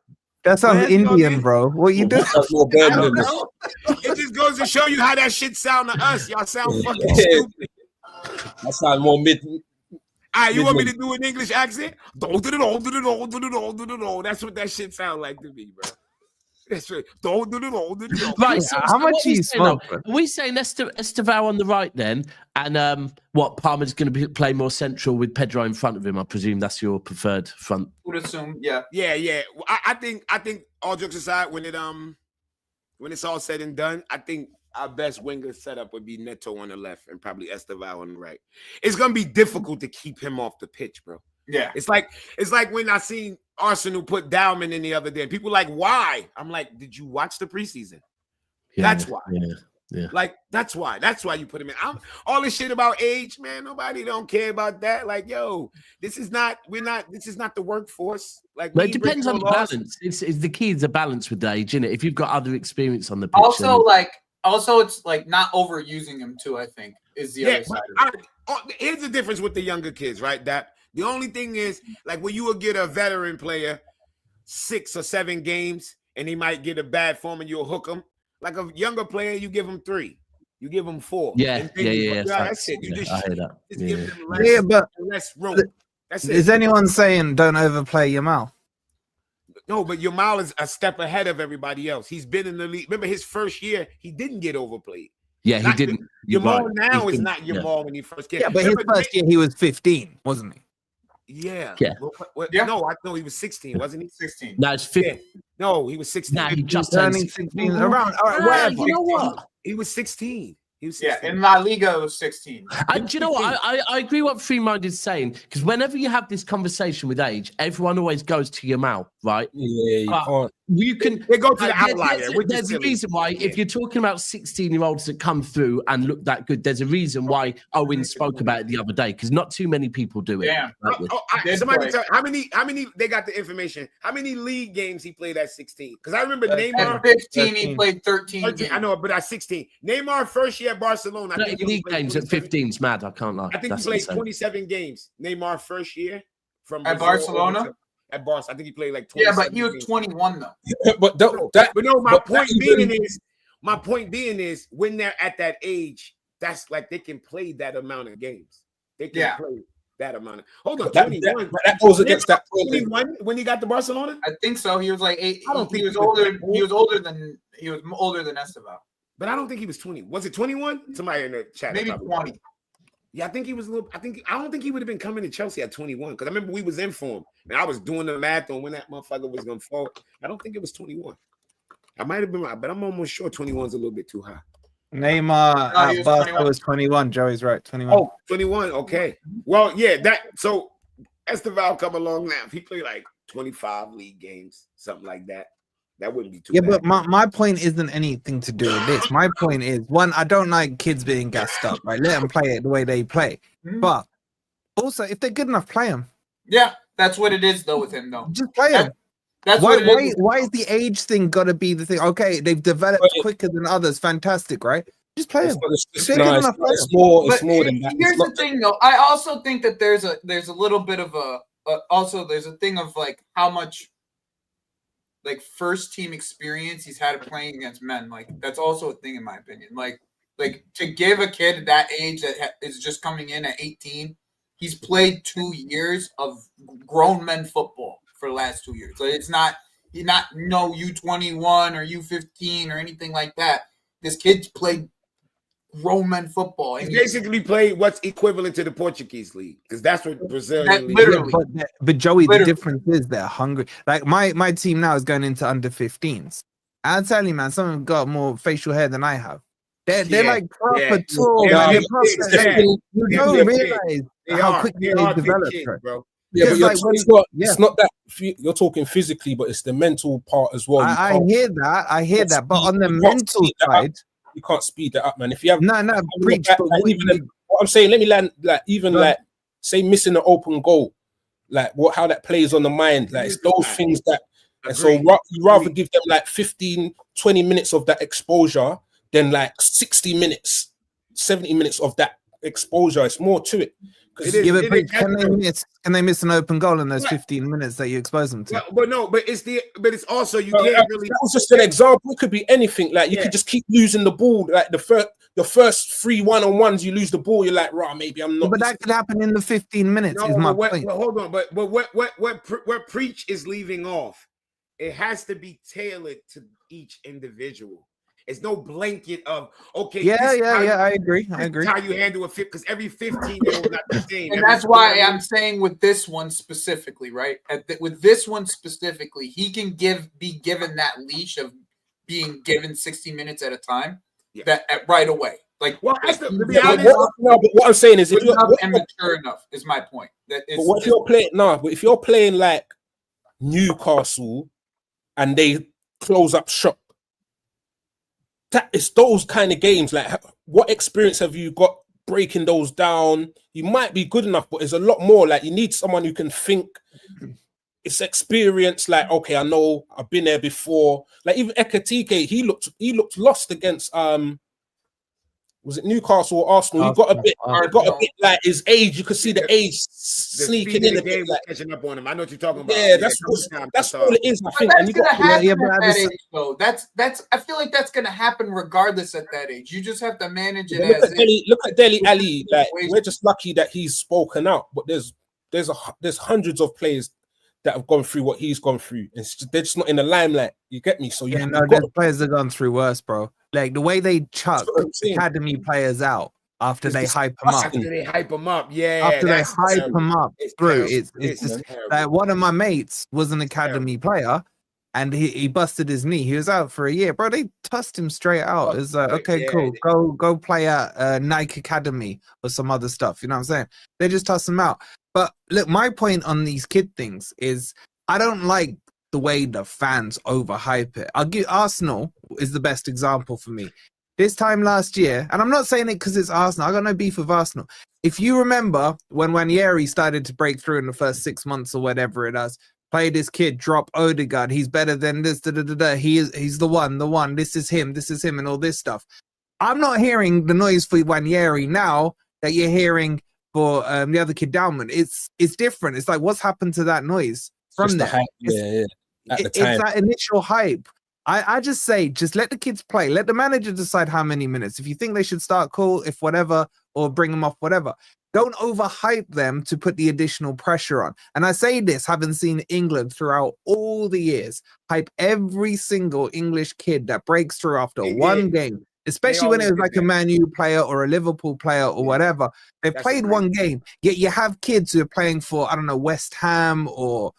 That sounds Indian, bro. What you doing?
I don't know. It just goes to show you how that shit sound to us. Y'all sound fucking stupid.
That sounds more mid.
You want me to do an English accent? That's what that shit sound like to me, bro. That's right.
Right.
So how much are you smoking?
Are we saying Estevao on the right then? And what, Palmer's going to play more central with Pedro in front of him? I presume that's your preferred front.
Would assume, yeah.
Yeah. I think all jokes aside, when it's all said and done, I think our best winger setup would be Neto on the left and probably Estevao on the right. It's gonna be difficult to keep him off the pitch, bro.
Yeah.
It's like when I seen Arsenal put Dowman in the other day. People like, why? I'm like, did you watch the preseason?
Yeah,
that's why.
Yeah.
Like, that's why. That's why you put him in. All this shit about age, man. Nobody don't care about that. Like, yo, this is not the workforce. Like,
but it depends on the balance. It's the key is the balance with the age, innit? If you've got other experience on the pitch.
Also, it's like not overusing him too, I think, is the other side of it.
Here's the difference with the younger kids, right? That the only thing is, like, when you will get a veteran player 6 or 7 games and he might get a bad form and you'll hook him. Like a younger player, you give him 3. You give him 4.
Yeah.
That's it.
I hear that.
Give them less room. That's it.
Is anyone saying don't overplay Yamal?
No, but Yamal is a step ahead of everybody else. He's been in the league. Remember his first year, he didn't get overplayed.
Yeah, he didn't.
Yamal now is not Yamal when he first came.
Yeah, but his first year he was 15, wasn't he?
Yeah.
Yeah.
No, I know he was 16, wasn't he?
16.
No, it's 15.
Yeah. No, he was 16.
Nah, he just
turning 16 around. All right, whatever.
You know what?
He was 16. He was 16.
Yeah, in La Liga it was 16.
And do you know what? I agree what Free Mind is saying, because whenever you have this conversation with age, everyone always goes to Yamal, right?
Yeah,
you can
they go to the outlier.
There's a reason why, if you're talking about 16-year-olds that come through and look that good, there's a reason why Owen spoke about it the other day, because not too many people do it.
Damn.
Somebody tell how many they got the information. How many league games he played at 16? Because I remember Neymar
at 15, he played 13 games.
I know, but at 16. Neymar first year at Barcelona. I think
league games at 15 is mad. I can't lie.
I think he played 27 games. Neymar first year from
at Barcelona.
At Barcelona, I think he played like 20.
Yeah, but he was 21 though.
My point being is when they're at that age, that's like they can play that amount of games. They can play that amount of. Hold on, 21.
That goes against that
21 when he got to Barcelona.
I think so. He was like 8.
I don't think
he was older. He was older than Estevao.
But I don't think he was 20. Was it 21? Somebody in the chat.
Maybe 20.
Yeah, I think he was a little. I don't think he would have been coming to Chelsea at 21 because I remember we was in for him and I was doing the math on when that motherfucker was gonna fall. I don't think it was 21. I might have been right, but I'm almost sure 21 is a little bit too high.
Neymar at Barca was 21. Joey's right, 21.
Oh, 21. Okay. Well, yeah. So Estevao come along now. If he played like 25 league games, something like that. That wouldn't be too bad.
But my point isn't anything to do with this. My point is, one, I don't like kids being gassed up, right? Let them play it the way they play. But also, if they're good enough, play them.
Yeah, that's what it is, though, with him, though.
Just play them.
That's
why is the age thing got to be the thing? Okay, they've developed quicker than others. Fantastic, right? Just play them.
It's more than that.
Here's the thing, though. I also think that there's a little bit of there's a thing of, like, how much like first team experience he's had playing against men. Like that's also a thing in my opinion. Like to give a kid that age that is just coming in at 18, he's played 2 years of grown men football for the last 2 years. So it's not no U21 or U15 or anything like that. This kid's played grown men football.
He basically played what's equivalent to the Portuguese league because that's what Brazilian league.
Literally.
But Joey, the difference is they're hungry. Like my team now is going into under 15s. I'll tell you, man, some of them got more facial hair than I have. They're like proper tall. You don't realize how quickly they develop,
bro.
Yeah, but it's not that you're talking physically, but it's the mental part as well.
I hear that. But on the mental side,
you can't speed that up, man. If you have
preach.
What I'm saying, let me land like say missing an open goal, like how that plays on the mind, like it's those things that. And so you rather give them like 15, 20 minutes of that exposure than like 60 minutes, 70 minutes of that exposure. It's more to it.
Can they miss an open goal in those 15 minutes that you expose them to?
But it's also you can't really.
That was just an example. It could be anything. Like you could just keep losing the ball. Like the first 3 1-on-1s, you lose the ball. You're like, right, maybe I'm not.
But that could happen in the 15 minutes. Is my point.
Well, hold on. But what Preach is leaving off, it has to be tailored to each individual. It's no blanket of okay.
I agree.
How you handle a fit because every 15-year-old not the same.
And that's why I'm saying with this one specifically, right? With this one specifically, he can be given that leash of being given 60 minutes at a time, right away. Like,
well, to be honest, but what I'm saying is, if you're
mature enough, is my point. But
what if you're playing But if you're playing like Newcastle and they close up shop. That is those kind of games. Like, what experience have you got breaking those down? You might be good enough, but there's a lot more. Like, you need someone who can think. It's experience. Like, okay, I know I've been there before. Like even Ekatike, he looked lost against was it Newcastle or Arsenal? He got a bit like his age. You could see the age sneaking in a bit. Like,
catching up on him. I know what you're talking about.
Yeah, that's all it is. I think.
That's gonna happen at that age, though. That's. I feel like that's gonna happen regardless at that age. You just have to manage it.
Look at Dele Alli. Like we're just lucky that he's spoken out. But there's hundreds of players that have gone through what he's gone through. They're just not in the limelight. You get me? So
there's players that have gone through worse, bro. Like the way they chuck academy players out after they hype them up.
After they hype them up,
it's just like one of my mates was an academy player, and he busted his knee. He was out for a year, bro. They tossed him straight out. It's like, okay, cool, go play at Nike Academy or some other stuff. You know what I'm saying? They just toss him out. But look, my point on these kid things is I don't like the way the fans overhype it. I'll give Arsenal is the best example for me. This time last year, and I'm not saying it because it's Arsenal. I got no beef with Arsenal. If you remember when Ranieri started to break through in the first 6 months or whatever it is, play this kid, drop Odegaard. He's better than this. He's the one. This is him, and all this stuff. I'm not hearing the noise for Ranieri now that you're hearing for the other kid Downman. It's different. It's like what's happened to that noise from there? It's that initial hype. I just say, just let the kids play. Let the manager decide how many minutes. If you think they should start, cool. If whatever, or bring them off, whatever. Don't overhype them to put the additional pressure on. And I say this, having seen England throughout all the years, hype every single English kid that breaks through after one game, especially when it was like a Man U player or a Liverpool player or whatever. They played one game, yet you have kids who are playing for, I don't know, West Ham or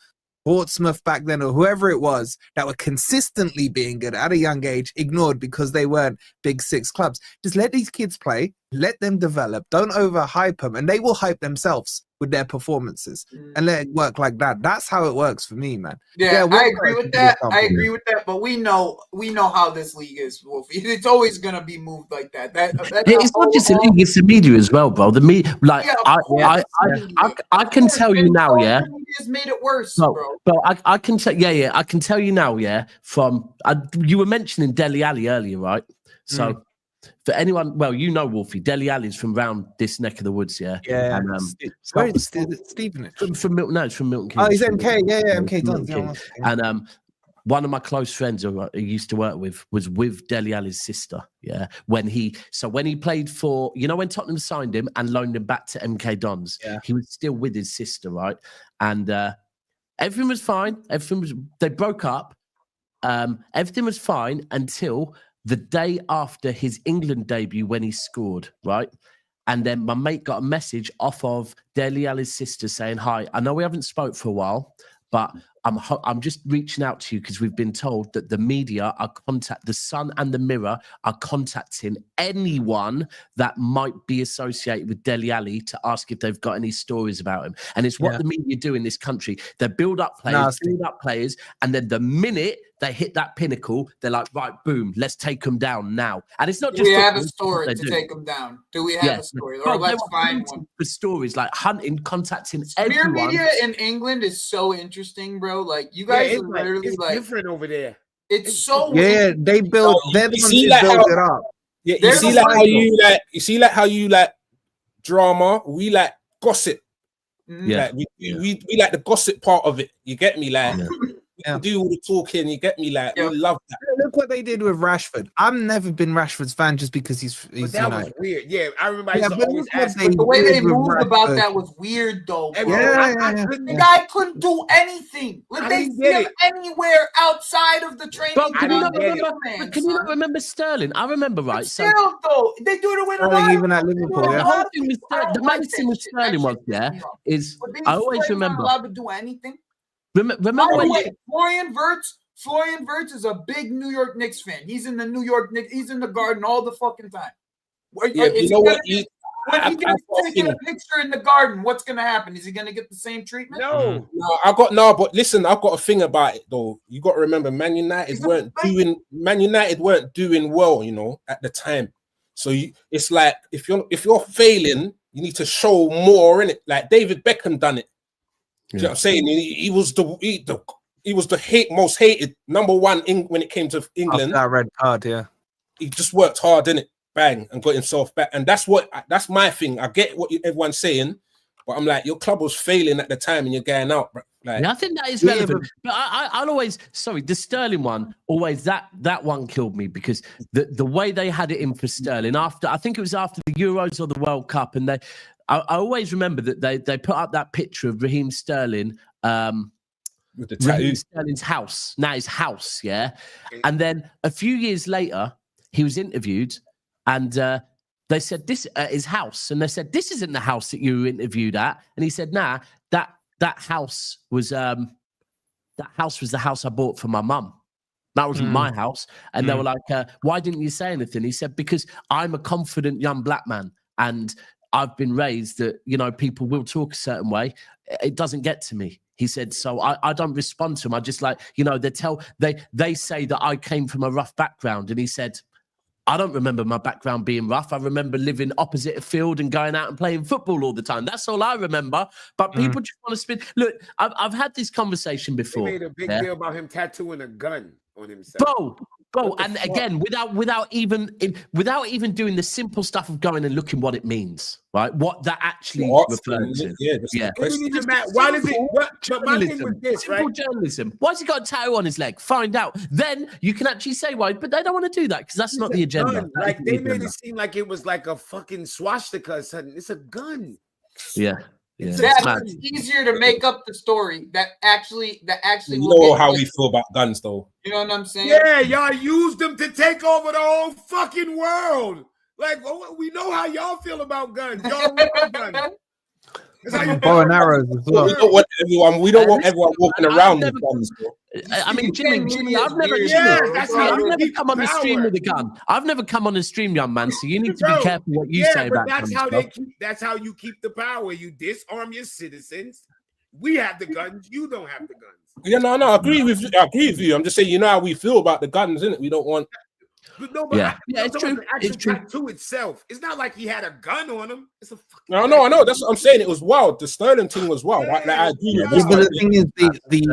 Portsmouth back then or whoever it was that were consistently being good at a young age, ignored because they weren't big six clubs. Just let these kids play, let them develop, don't overhype them, and they will hype themselves with their performances and let it work like that. That's how it works for me, man.
Yeah, I agree with that. But we know how this league is, Wolfie. It's always gonna be moved like that.
It's not just the league; it's the media as well, bro. The media, like I can tell you now, yeah.
Has made it worse, bro.
I can tell, I can tell you now, yeah. From you were mentioning Dele Alli earlier, right? So. For anyone, well, you know Wolfie, Dele Alli's from round this neck of the woods, yeah.
Yeah. And, where is Stevenage?
From Milton, no, it's from Milton Keynes.
Oh, he's MK, MK Dons.
And one of my close friends who I used to work with was with Dele Alli's sister, yeah. When he played for, when Tottenham signed him and loaned him back to MK Dons, he was still with his sister, right? And everything was fine. They broke up. Everything was fine until the day after his England debut when he scored, right? And then my mate got a message off of Dele Alli's sister saying, "Hi, I know we haven't spoke for a while, but I'm just reaching out to you because we've been told that the media the Sun and the Mirror are contacting anyone that might be associated with Dele Alli to ask if they've got any stories about him." And it's what the media do in this country. They build up players, and then the minute they hit that pinnacle, they're like, right, boom, let's take them down now. And it's not just...
Do we have a story to take them down? Do we have a story? Or let's find one.
The stories, like hunting, contacting everyone.
Smear media in England is so interesting, bro. Like, you guys are literally
it's different over there.
It's so
weird. They build... They're the ones who build it up.
Yeah, you see how you drama. We like gossip.
Yeah.
Like we like the gossip part of it. You get me? Like we do all the talking. You get me? Like we love that.
Look what they did with Rashford. I've never been Rashford's fan just because he's
but that was weird. Yeah, I remember. I used to always ask
the way they moved about that was weird, though. Bro. The guy couldn't do anything. Like they see him anywhere outside of the training.
But can you not remember Sterling? I remember, right?
Still, though, they do it with
even at Liverpool.
The whole thing with the main thing with Sterling was is I always remember.
Allowed to do anything.
Remember when
Florian Wirtz is a big New York Knicks fan. He's in the New York Knicks. He's in the Garden all the fucking time.
Yeah, you know what?
When he gets taking a picture in the Garden, what's gonna happen? Is he gonna get the same treatment?
No, but listen, I've got a thing about it though. You got to remember, Man United weren't doing well, you know, at the time. So it's like if you're failing, you need to show more in it. Like David Beckham done it. Do you know what I'm saying? He was the most hated number one when it came to England.
After that red card,
he just worked hard in it, bang, and got himself back. And that's my thing. I get what everyone's saying, but I'm like, your club was failing at the time, and you're going out, bro. Like,
I think that is relevant. But I'll always, the Sterling one, always that one killed me because the way they had it in for Sterling I think it was after the Euros or the World Cup, and I always remember that they put up that picture of Raheem Sterling
with the tattoo.
Raheem Sterling's house, now his house, and then a few years later he was interviewed and they said this at his house, and they said this isn't the house that you were interviewed at, and he said nah, that house was the house I bought for my mum. That wasn't my house. And they were like, why didn't you say anything? He said, because I'm a confident young black man and I've been raised that, you know, people will talk a certain way. It doesn't get to me. He said, so I don't respond to them. I just like, you know, they say that I came from a rough background. And he said, I don't remember my background being rough. I remember living opposite a field and going out and playing football all the time. That's all I remember. But people just want to spin. Look, I've had this conversation before.
They made a big deal about him tattooing a gun on himself.
Bro, and again, without even doing the simple stuff of going and looking what it means, right? What that actually refers to. Yeah.
Why does it? But my thing with this,
simple journalism. Why's he got a tattoo on his leg? Find out. Then you can actually say why, but they don't want to do that because that's not the agenda.
Like they made it seem like it was like a fucking swastika or something. It's a gun.
Yeah.
It's easier to make up the story that actually.
You know how we feel about guns, though.
You know what I'm saying?
Yeah, y'all used them to take over the whole fucking world. Like, we know how y'all feel about guns. Y'all love guns.
Bow and arrows as well.
We don't want everyone walking around with guns.
I mean, Jimmy, I've never come on the stream with a gun. I've never come on the stream, young man. So you need to be careful what you say about
guns. That's how you keep the power. You disarm your citizens. We have the guns. You don't have the guns.
Yeah, no, I agree with you. I'm just saying, you know how we feel about the guns, isn't it? We don't want.
But it's true. It's true. Tattoo itself. It's not like he had a gun on him. It's a fucking.
No, I know. That's what I'm saying. It was wild. The Sterling thing was wild. Like I agree.
But the thing is,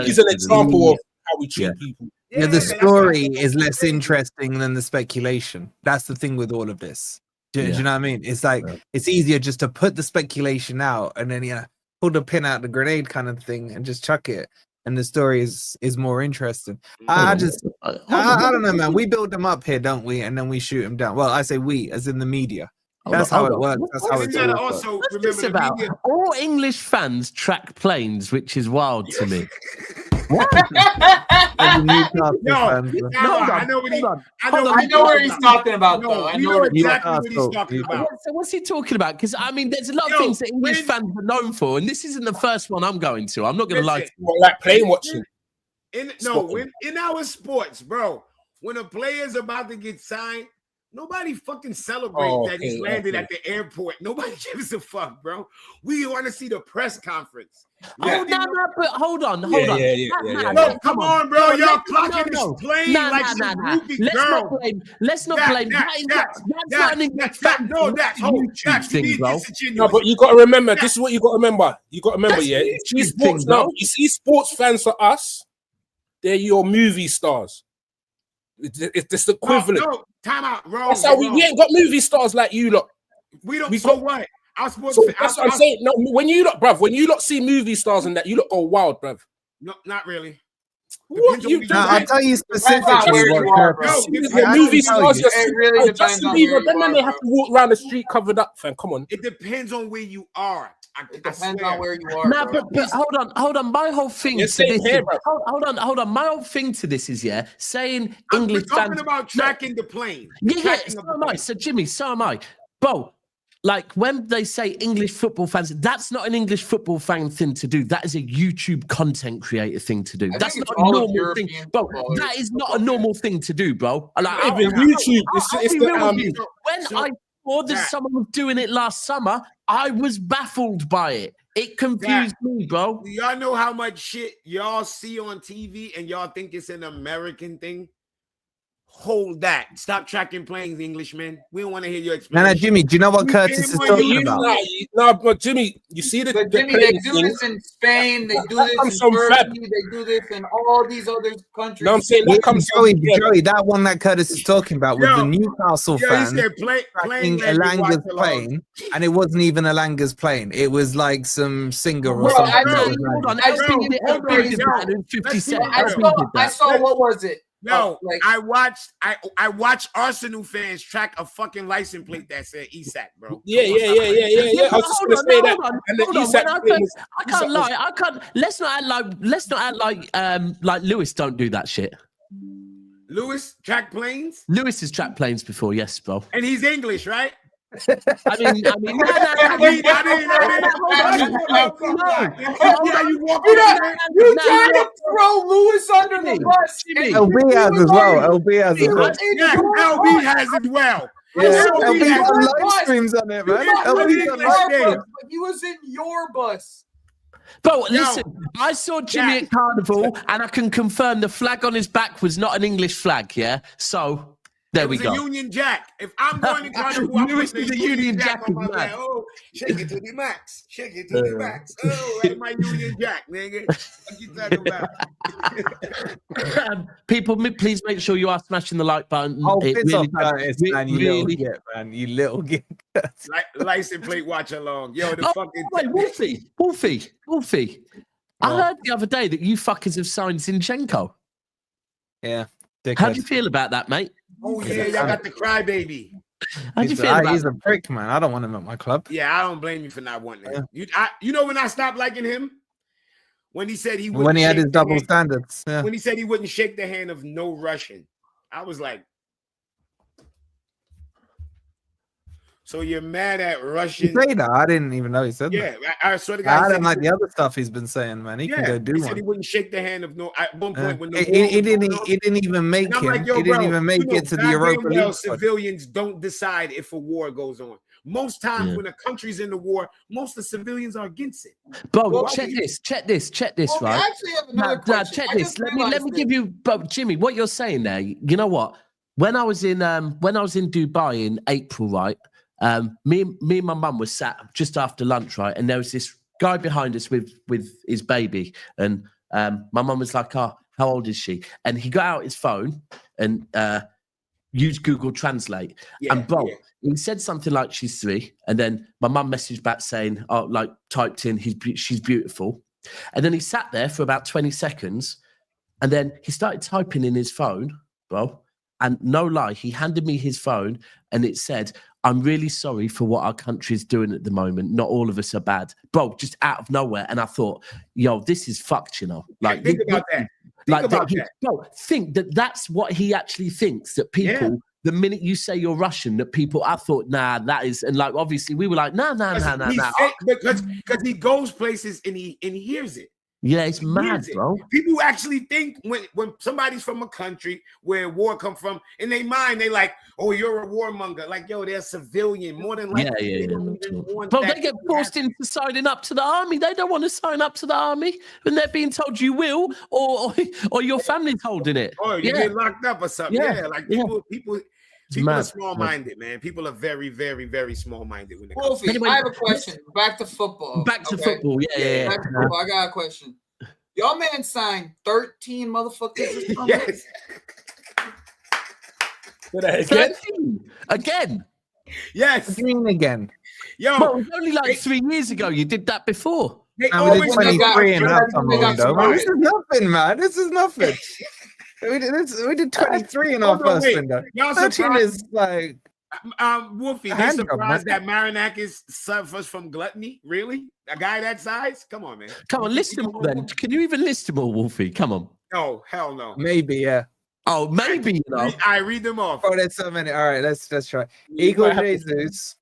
he's an example of how we treat people.
Yeah, the story is less interesting than the speculation. That's the thing with all of this. Do you know what I mean? It's like it's easier just to put the speculation out and then pull the pin out the grenade kind of thing and just chuck it. And the story is more interesting. I don't know, man. We build them up here, don't we? And then we shoot them down. Well, I say we, as in the media. That's how it works. That's how it's
also remember
about all English fans track planes, which is wild to me.
What?
I know where he's talking about, though. I know exactly what he's talking about.
So what's he talking about? Because I mean, there's a lot of things that English fans are known for, and this isn't the first one I'm going to. I'm not going to lie to you.
Like plane watching.
In our sports, bro, when a player's about to get signed, nobody fucking celebrates that he's landed at the airport. Nobody gives a fuck, bro. We want to see the press conference.
But hold on.
No, come on, bro. Y'all clocking this plane like some groupie girl.
Let's not blame. That's not an English fan.
No, that's thing, bro.
No, but you got to remember. This is what you got to remember. You got to remember, You see, sports fans for us, they're your movie stars. It's the equivalent.
No, time out, bro.
That's how we ain't got movie stars like you lot.
We don't. So what? that's what
I'm saying. No, when you lot see movie stars and that, you lot go wild, bruv.
No, not really.
What you
do? I'll tell you specifically
where you are, bro.
Movie stars just
it really depends on where you are.
They have to walk around the street covered up, fam. Come on.
It depends on where you are.
It depends on where you are.
Nah, but hold on. My whole thing to this. Hold on. My whole thing to this is saying English
We're talking
fans
about tracking the plane.
Yeah. So am I. So Jimmy, so am I. Bro, like when they say English football fans, that's not an English football fan thing to do. That is a YouTube content creator thing to do. That's not a normal thing, bro. That is not a normal thing to do, bro. Like
YouTube,
when I saw that someone was doing it last summer, I was baffled by it. It confused me, bro.
Do y'all know how much shit y'all see on TV and y'all think it's an American thing? Hold that. Stop tracking planes, Englishmen. We don't want to hear your explanation.
No, Jimmy, do you know what Curtis is talking about?
No, but Jimmy, you see
Jimmy, they do this in Spain, they do this in Turkey, they do this in all these other countries.
No, I'm saying that comes
Joey, that one that Curtis is talking about with the Newcastle fans tracking Elanga's plane, and it wasn't even Elanga's plane. It was like some singer or something.
I saw what was it?
No, I watched Arsenal fans track a fucking license plate that said ESAC, bro.
Yeah. I was just gonna say that.
I can't lie. I can't. Let's not act like Lewis don't do that shit.
Lewis track planes.
Lewis has tracked planes before, yes, bro.
And he's English, right?
I mean,
you trying to throw Lewis under the bus?
LB has as well. LB has as well.
Yeah, LB has as well.
Yeah, LB got live streams on it, man. LB got live streams.
He was in your bus.
Bro, listen, I saw Jimmy at Carnival, and I can confirm the flag on his back was not an English flag, yeah? So... There we go.
A Union Jack. If I'm going to Carnival, I'm going to the Union Jack on my back. Oh, shake it to the max. Shake it to the max. Oh, that's my Union Jack, nigga. What you talking about?
People, please make sure you are smashing the like button.
Oh, it's really man. You little git, man. You little git.
License plate watch along. Yo, the fucking...
Wait, Wolfie. I heard the other day that you fuckers have signed Zinchenko.
Yeah.
How do you feel about that, mate?
Oh, yeah, y'all got the crybaby.
How do you feel about
He's a prick, man. I don't want him at my club.
Yeah, I don't blame you for not wanting him. You know when I stopped liking him? When he said
when he had his double standards. Yeah.
When he said he wouldn't shake the hand of no Russian. I was like, so you're mad at Russian?
He said that? I didn't even know he said that.
Yeah, I swear to God.
I didn't like the other stuff he's been saying, man. He can go do
he
one.
Said he wouldn't shake the hand of no. At one point, when
it didn't even make him. Like, he didn't even make it to the Europa League.
Civilians don't decide if a war goes on. Most times, when a country's in the war, most of the civilians are against it.
Bro, check this, right?
I actually have another question.
Check this. Let me give you, but Jimmy, what you're saying there. You know what? When I was in Dubai in April, right? Me and my mum was sat just after lunch, right? And there was this guy behind us with his baby, and my mum was like, "Oh, how old is she?" And he got out his phone and used Google Translate. He said something like, "She's 3," and then my mum messaged back saying, "Oh, like typed in, she's beautiful," and then he sat there for about 20 seconds, and then he started typing in his phone, bro. And no lie, he handed me his phone, and it said, "I'm really sorry for what our country's doing at the moment. Not all of us are bad." Bro, just out of nowhere. And I thought, yo, this is fucked, you know? Like,
think about that.
Think that that's what he actually thinks, that people, the minute you say you're Russian, that people, I thought, nah, that is, and like, obviously we were like, nah.
Because he goes places and he hears it.
Yeah, it's mad, bro.
People actually think when somebody's from a country where war come from, in their mind, they like, oh, you're a warmonger. Like, yo, they're civilian. More than likely,
Bro, they get forced into signing up to the army. They don't want to sign up to the army when they're being told you will, or your family's holding it.
Or you get locked up or something. Yeah, like people are small-minded, man. People are very, very, very small-minded.
Wolfie, anyway, I have a question. Back to football.
Football, yeah.
Back to football. I got a question. Y'all man signed 13 motherfuckers.
Yes.
Again?
Yes. Again.
Yo,
Well, it was only like 3 years ago. You did that before.
they
And we did
always
23 in half time
they got
window.
smart.
This is nothing, man. This is nothing. We did 23 in our first window.
Y'all
13
surprised?
is like
Wolfie, they
hand job,
surprised that Marinakis suffers from gluttony? Really? A guy that size? Come on, man.
Come on, list them all then. Can you even list them all, Wolfie? Come on.
No, hell no.
maybe, yeah.
Oh, maybe, you know.
I read them off.
Oh, there's so many. All right, let's try. Igor Jesus.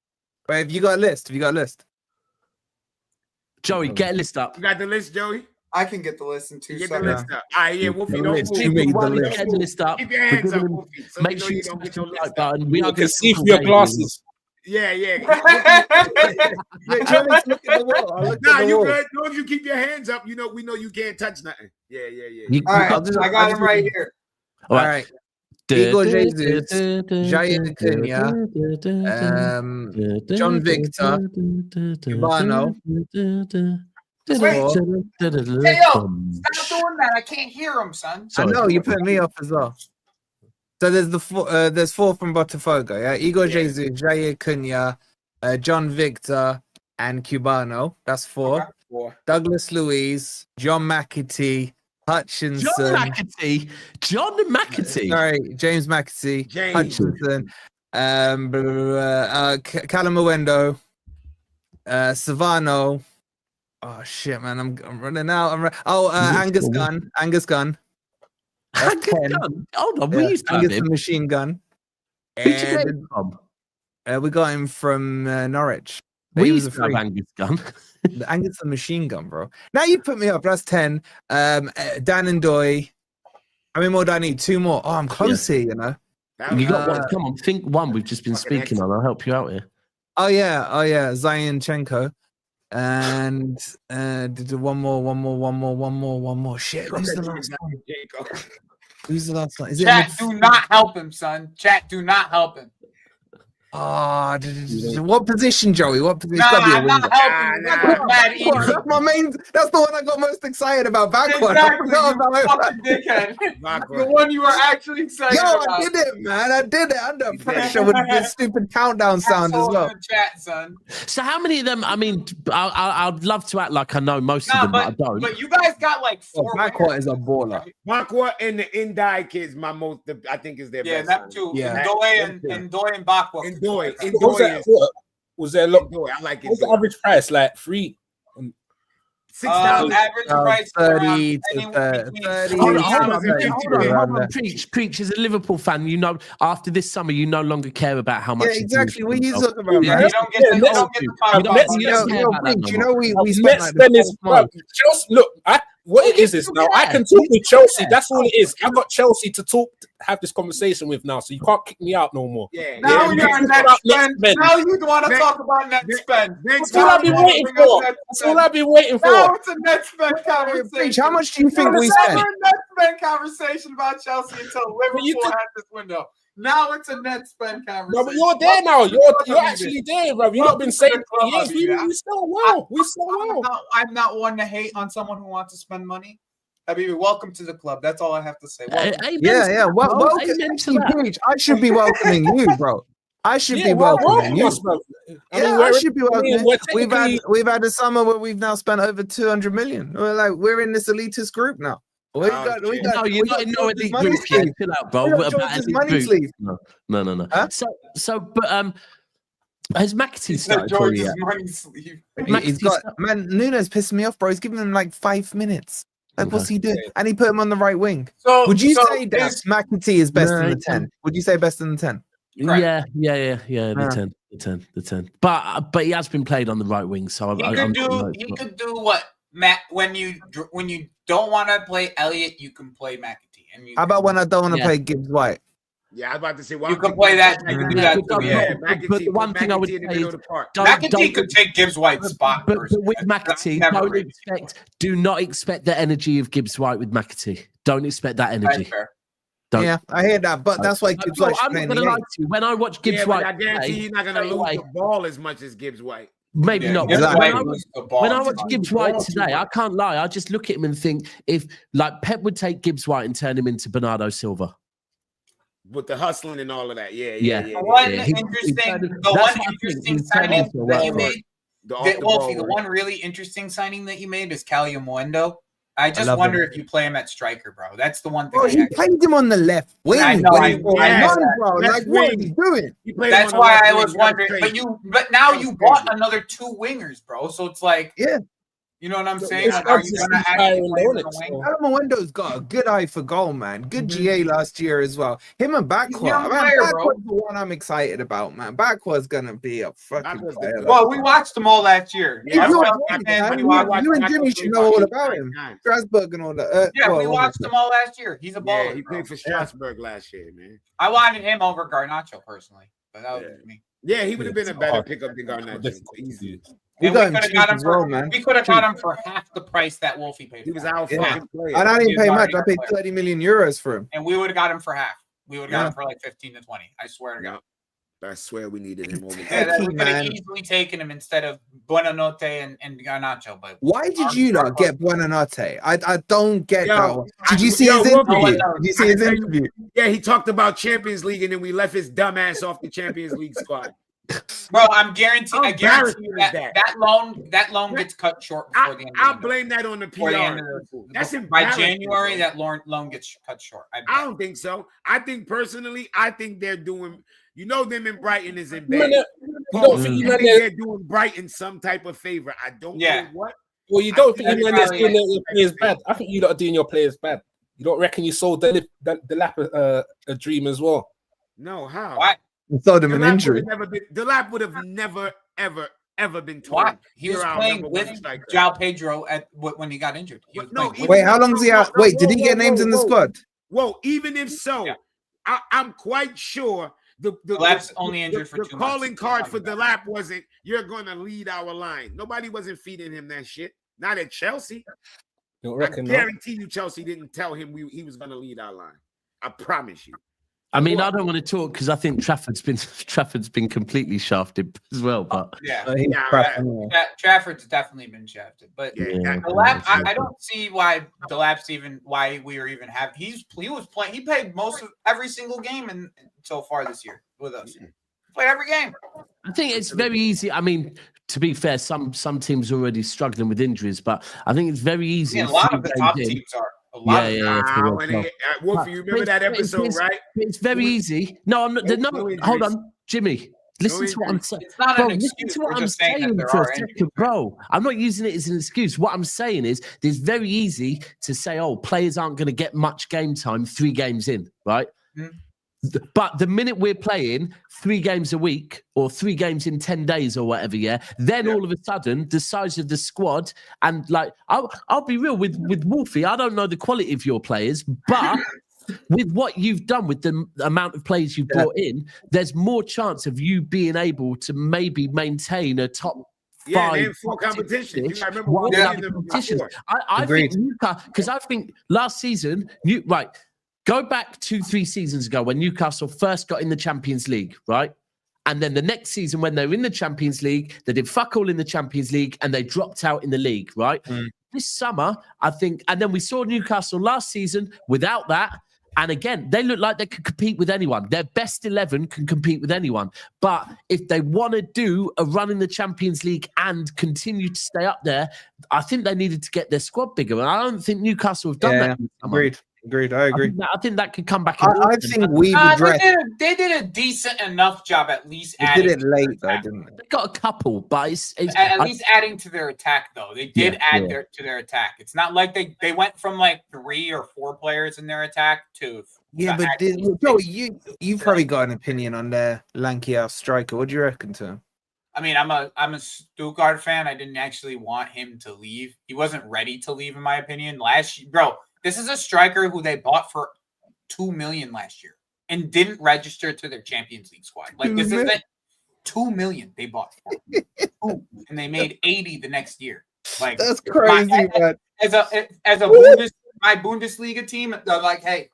Wait, have you got a list?
Joey, get a list up.
You got the list, Joey?
I can get the list in 2
Get the
seconds.
list up. All right, yeah, Wolfie,
The
don't
list.
move.
You made the
One,
list.
get the list up.
Keep your hands up, Wolfie. So
Make
we know
sure
you
you
don't
smash
get
the
your list
like
up.
button. We
You
are
can
gonna
see
talk
through your
about
glasses.
Yeah.
Wait, Johnny's looking at the wall. I'll look
Nah,
at the
you
wall.
good. As long as you keep your hands up, we know you can't touch nothing. Yeah.
All right, I got him right here.
All right. Igor Jesus, Jair Cunha, John Victor, Cubano.
Wait. Hey, yo, stop doing that. I can't hear him, son.
I know you put me off as well. So there's four from Botafogo, yeah. Igor Jesus, Jair Cunha, John Victor, and Cubano. That's 4.
Okay. 4.
Douglas Luiz, John McAtee, Hutchinson.
John McAtee.
Sorry, James McAtee,
James.
Hutchinson, Callum Owendo, Savano. Oh shit, man! I'm running out. Angus Gunn. That's 10.
Hold on, we used to have
Angus
him.
the Machine Gun.
Where'd you get him from?
We got him from Norwich.
We
He was
used
a
to have
free.
Angus Gunn.
The Angus the Machine Gun, bro. Now you put me up. That's 10. Dan and Doy. How many more do I need? 2 more. Oh, I'm close here, you know.
You got one. Come on, think one we've just been speaking on. I'll help you out here.
Oh yeah, Zyanchenko. And one more. Shit, who's the last one? Who's the last one? Is
Chat,
it
do not help him, son. Chat, do not help him.
What position, Joey? What position?
Nah, I'm not helping. That's
my main. That's the one I got most excited about. Backward.
Exactly,
I
you fucking dickhead. The one you were actually excited about.
I did it, man. I did it under pressure with this stupid countdown sound as well.
Chat, son.
So how many of them? I mean, I'd love to act like I know most of them, but I don't.
But you guys got like 4.
Backward is a baller.
Bakwa and the Indai kids, I think is their best.
Yeah, that too.
Yeah.
And Doy and Bakwa.
Endoy.
Was there a lot?
I like it.
What's the average price? Like $3.
$6.
Average price
30 to 30.
Hold on. Preach. As a Liverpool fan, you know, after this summer, you no longer care about how much.
Yeah, exactly. What are you talking about,
You
man?
don't get the
We spent like the
Chelsea. Look, what it is now. I can talk with Chelsea. That's all it is. I got Chelsea to have this conversation with now, so you can't kick me out no more.
Now you're on net spend. Now you want to talk about net spend.
That's all I've been waiting for. That's all I've been waiting for.
Now it's a net spend conversation.
How much do you think we
spent?
spent?
A net spend conversation about Chelsea until Liverpool had this window. Now it's a net spend conversation.
No, but you're there now. You're actually there, bro. You've not been saying for years. We still well.
I'm not one to hate on someone who wants to spend money. Habibi, welcome to the club. That's all I have to say.
Yeah. Welcome. I should be welcoming you, bro. I should be welcoming you. I should be welcoming. We've had a summer where we've now spent over 200 million. We're in this elitist group now.
You're not in no elite group yet. Chill out, bro. No.
Huh?
But has McAtee started?
George's money sleeve.
He's got Nuno's pissing me off, bro. He's giving him like 5 minutes. Like, what's he doing? And he put him on the right wing. So would you say that McAtee is best in the 10? Would you say best in the 10?
Yeah. The 10. But he has been played on the right wing, so
he could do what Matt when you don't want to play Elliott, you can play McAtee. And
how about when I don't want to play Gibbs White?
Yeah, I was about to say,
you can play that. You can do that.
But the one thing I would say is
McAtee could take Gibbs White's spot.
But with McAtee, do not expect the energy of Gibbs White with McAtee. Don't expect that energy.
Yeah, I hear that, but that's why Gibbs White.
I'm not going to lie to you. When I watch Gibbs White,
I guarantee he's not going to lose the ball as much as Gibbs White.
Maybe not.
Exactly.
When I watch Gibbs White today, I can't lie. I just look at him and think if Pep would take Gibbs White and turn him into Bernardo Silva.
with the hustling and all of that. Yeah.
One interesting signing that you made, Wolfie, the one really interesting signing that you made is Caliamundo. I just wonder if you play him at striker, bro. That's the one thing.
Oh, he played him on the left wing.
I know.
Bro. Like, what is he doing?
That's why I was wondering. But now you bought another 2 wingers, bro. So it's like, you know what I'm saying? Like, are you gonna actually play on the wing?
Caliamundo's got a good eye for goal, man. Good GA last year as well. Him and Bakwa. Bakwa's the one I'm excited about, man. Bakwa's gonna be a fucking player.
Well, we watched them all last year.
You and Jimmy should know all about him. Strasbourg and all that.
We watched them all last year. He's a baller.
Yeah, he played for Strasbourg last year, man.
I wanted him over Garnacho personally, but that was me.
Yeah, he would have been a better pickup than Garnacho. Easy.
We could have got him for half the price that Wolfie paid.
He was our fucking player.
And I didn't pay much. I paid 30 million euros for him.
And we would have got him for half. We would have got him for like 15 to 20. I swear to God.
I swear we needed him over
there. We could have easily taken him instead of Buonanotte and Garnacho. But
why did you not get Buonanotte? I don't get that one. Did you see his interview? Did you see his interview?
Yeah, he talked about Champions League and then we left his dumb ass off the Champions League squad.
Bro, I guarantee that loan gets cut short before the end.
I'll blame that on the PR. That's
by January. That loan gets cut short.
I don't think so. I think personally, they're doing. You know, them in Brighton is in bed. I think they're doing Brighton some type of favor. I don't know what.
Well, you don't think Jimenez doing your players bad. I think you lot are doing your players bad. You don't reckon you sold the lap a dream as well?
No, how?
What?
You sold him an injury.
The lap would have never, ever been told.
What? He was playing with João Pedro when he got injured.
Wait, how long is he out? Wait, did he get named in the squad?
Well, even if so, I'm quite sure the
Delap's only injured for 2 months.
The calling card for Delap wasn't "you're going to lead our line." Nobody wasn't feeding him that shit. Not at Chelsea. I guarantee you, Chelsea didn't tell him he was going to lead our line. I promise you.
I mean, I don't want to talk because I think Trafford's been completely shafted as well. But
Trafford's definitely been shafted. But Delap, I don't see why Delap's why we are even having. He was playing. He played most of every single game so far this year with us. He played every game.
I think it's very easy. I mean, to be fair, some teams are already struggling with injuries, but I think it's very easy.
A lot of the top teams are.
Wolfie, you remember that episode, right?
It's very easy. No, I'm not. Hold on, Jimmy. Listen to what I'm saying.
It's not an excuse.
Listen to what I'm saying for a second, bro. I'm not using it as an excuse. What I'm saying is, it's very easy to say, "Oh, players aren't going to get much game time 3 games in," right? Mm-hmm. But the minute we're playing 3 games a week or 3 games in 10 days or whatever, then all of a sudden the size of the squad and like I'll be real with Wolfie. I don't know the quality of your players, but with what you've done with the amount of players you've brought in, there's more chance of you being able to maybe maintain a top 5
full competition. You remember
I think because I think last season go back 2-3 seasons ago when Newcastle first got in the Champions League, right? And then the next season when they were in the Champions League, they did fuck all in the Champions League and they dropped out in the league, right? This summer, I think, and then we saw Newcastle last season without that. And again, they look like they could compete with anyone. Their best 11 can compete with anyone. But if they want to do a run in the Champions League and continue to stay up there, I think they needed to get their squad bigger. And I don't think Newcastle have done that.
Agreed. I agree.
I think that could come back.
I think we've addressed.
They did a decent enough job at least.
They did it late, though, didn't they?
They got a couple, but it's
at least adding to their attack, though. They did add to their attack. It's not like they went from like 3 or 4 players in their attack to.
Yeah, but Joey, you've probably got an opinion on their lanky ass striker. What do you reckon to him?
I mean, I'm a Stuttgart fan. I didn't actually want him to leave. He wasn't ready to leave, in my opinion. Last year, bro. This is a striker who they bought for $2 million last year and didn't register to their Champions League squad. Like this isn't $2 million they bought for him. And they made 80 the next year. Like
that's crazy, man.
My Bundesliga team, they're like, hey,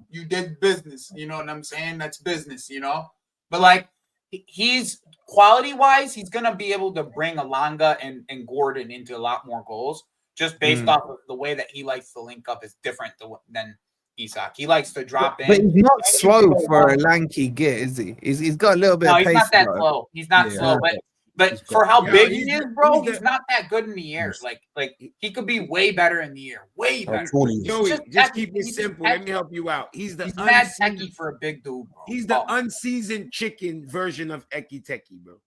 you did business. You know what I'm saying? That's business, you know. But like he's quality wise, he's gonna be able to bring Alanga and Gordon into a lot more goals. Just based off of the way that he likes to link up is different than Isak. He likes to drop in.
But he's not slow for a lanky git, is he? He's got a little bit of pace.
No, he's not that slow. He's not slow, but for how big he is, bro, he's not that good in the air. Like he could be way better in the air. Way better.
Joey, just keep it simple. Let me help you out. He's
mad techie for a big dude, bro.
He's the unseasoned chicken version of Eki Teki, bro.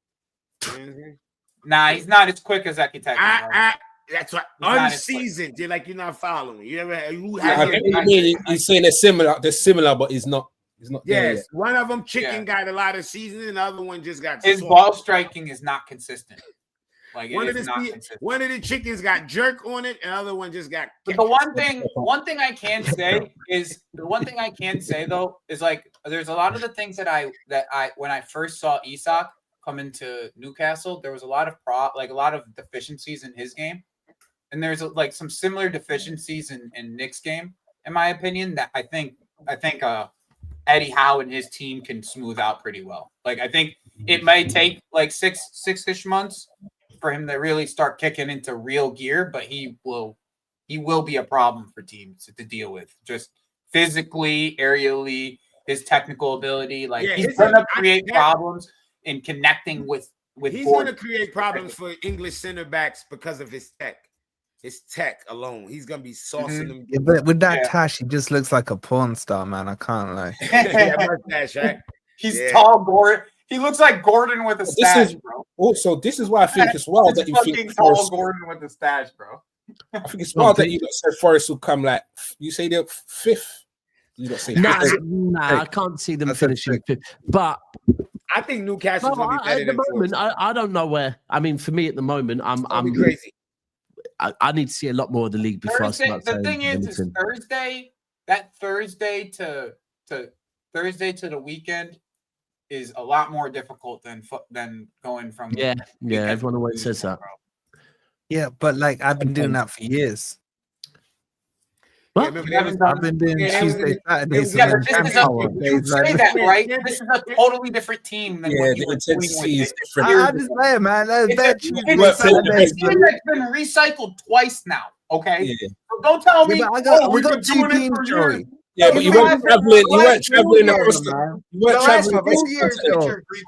Nah, he's not as quick as Eki Teki.
That's right. Unseasoned. You're like you're not following.
He's saying they're similar, but he's not.
Yes, one of them got a lot of seasoning, and the other one just got
his ball striking is not consistent. Like
one of the chickens got jerk on it, and the other one just got.
But the one thing I can say though is like there's a lot of the things that I when I first saw Isak come into Newcastle, there was a lot of deficiencies in his game, and there's like some similar deficiencies in Nick's game, in my opinion. That I think Eddie Howe and his team can smooth out pretty well. Like I think it may take like six-ish months for him to really start kicking into real gear, but he will be a problem for teams to deal with. Just physically, aerially, his technical ability, like he's gonna create problems in connecting with.
He's gonna create problems for English center backs because of his tech. His tech alone, he's gonna be saucing them.
Yeah, but with that tash, he just looks like a porn star, man. I can't lie.
Mustache, right?
He's tall, Gordon. He looks like Gordon with a stash, bro.
Also, this is why I think it's wild that you think
tall Gordon with a stash, bro.
I think it's wild that you said Forest will come like you say they're fifth. You don't say
nah, I can't see them finishing fifth. But
I think Newcastle's gonna be better
at the moment. I don't know where. I mean, for me at the moment, I'm
crazy.
I need to see a lot more of the league before I start.
The thing is Thursday. That Thursday to the weekend is a lot more difficult than going from.
Yeah. Everyone always says that.
Yeah, but like I've been doing that for years.
What?
I've been doing Tuesday, Saturdays.
Yeah, but you say that, right? This is a totally different team than what you were doing with it.
I'm just saying, man.
It's been recycled twice now, okay? Yeah. So don't tell me
we got two teams, Joey.
Yeah, but you weren't traveling. You weren't traveling. You weren't traveling.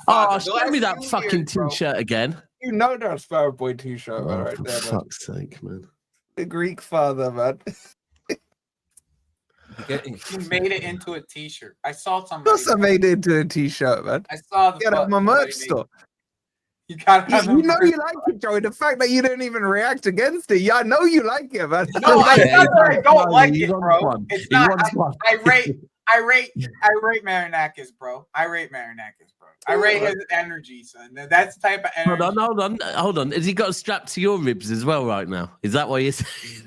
Oh, show me that fucking t-shirt again.
You know that's Sparrow Boy t-shirt, man, right there.
For fuck's sake, man.
The Greek father, man.
You made it into a t-shirt. I saw somebody.
Of course I made it into a t-shirt, man.
I saw the
get up my merch store.
You gotta have
you know you like it, Joey. The fact that you don't even react against it, yeah, I know you like it, man.
No, I don't like it, bro. It's not. I rate Marinakis, bro. I rate his energy, son. That's the type of energy.
Hold on. Has he got a strap to your ribs as well right now? Is that what you're saying?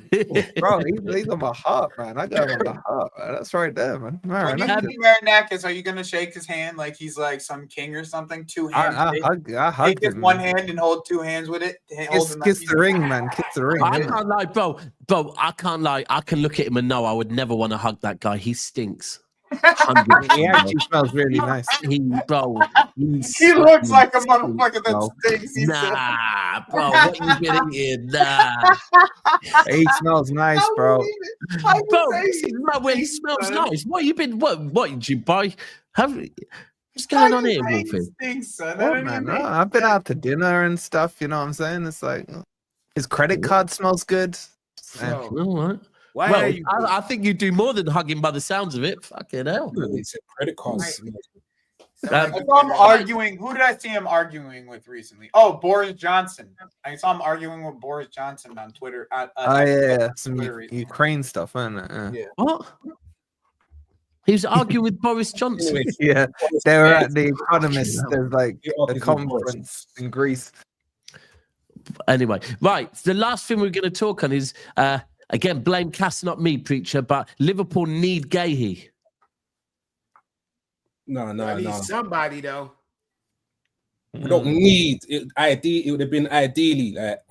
Bro, he's on my heart, man. I got him on the heart, man. That's right there, man.
Marinakis, are you gonna shake his hand like he's like some king or something? Two hands.
I hug him.
One hand and hold two hands with it.
Kiss the ring, man. Kiss the ring.
I can't lie, bro. I can't lie. I can look at him and know I would never want to hug that guy. He stinks.
He actually smells really nice.
He looks like a motherfucker that stinks.
Nah, bro, what you been eating? Nah.
He smells nice, bro.
Bro, this is not where he smells nice. What you been? What did you buy? What's going on here, Wolfie?
Oh, man, I've been out to dinner and stuff. You know what I'm saying? It's like his credit card smells good.
All right. Well, I think you do more than hugging by the sounds of it. Fucking hell.
It's a credit card.
I'm arguing. Who did I see him arguing with recently? Oh, Boris Johnson. I saw him arguing with Boris Johnson on Twitter.
Some Ukraine stuff, isn't it?
Yeah.
What? He was arguing with Boris Johnson.
Yeah, they were at the Economist. There's like a conference in Greece.
Anyway, right. The last thing we're going to talk on is. Again, blame Cass, not me, preacher, but Liverpool need Guehi.
No.
Need somebody, though.
We don't need it. It would have been ideally get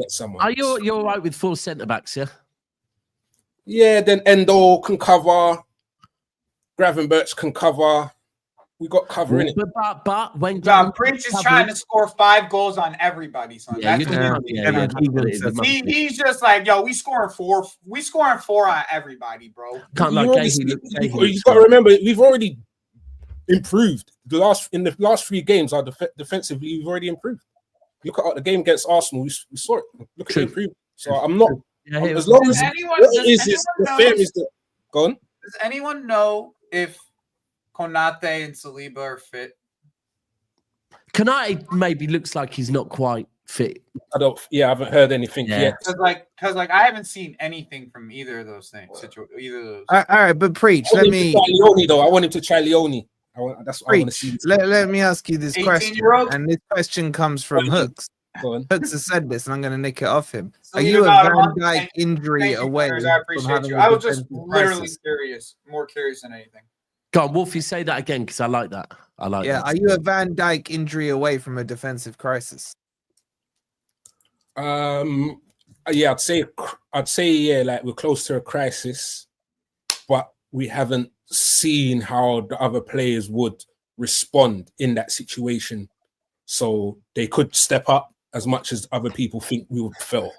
someone.
Are you all right with 4 centre-backs, yeah?
Yeah, then Endo can cover. Gravenberch can cover. we got cover in it.
But when
Preach is trying to score 5 goals on everybody, son.
Yeah,
he's just like, yo, we scoring 4. We scoring 4 on everybody, bro.
You got to remember, we've already improved. In the last 3 games, our defensively, we've already improved. Look at the game against Arsenal. We saw it. Look at the improvement. So I'm not. As long as the fair is the. Go on.
Does anyone know if Konate and Saliba are fit?
Konate maybe looks like he's not quite fit.
I haven't heard anything yet.
Because I haven't seen anything from either of those things. Either of those.
All right, but Preach.
I want him to try Leone. That's what I want to see.
Let me ask you this question, and this question comes from Hooks. Hooks has said this, and I'm going to nick it off him. Are you a Van Dijk injury away?
I appreciate you. I was just literally curious, more curious than anything.
Go on, Wolfie, say that again because I like that.
Yeah, are you a Van Dijk injury away from a defensive crisis?
Yeah, I'd say like we're close to a crisis, but we haven't seen how the other players would respond in that situation. So they could step up as much as other people think we would feel.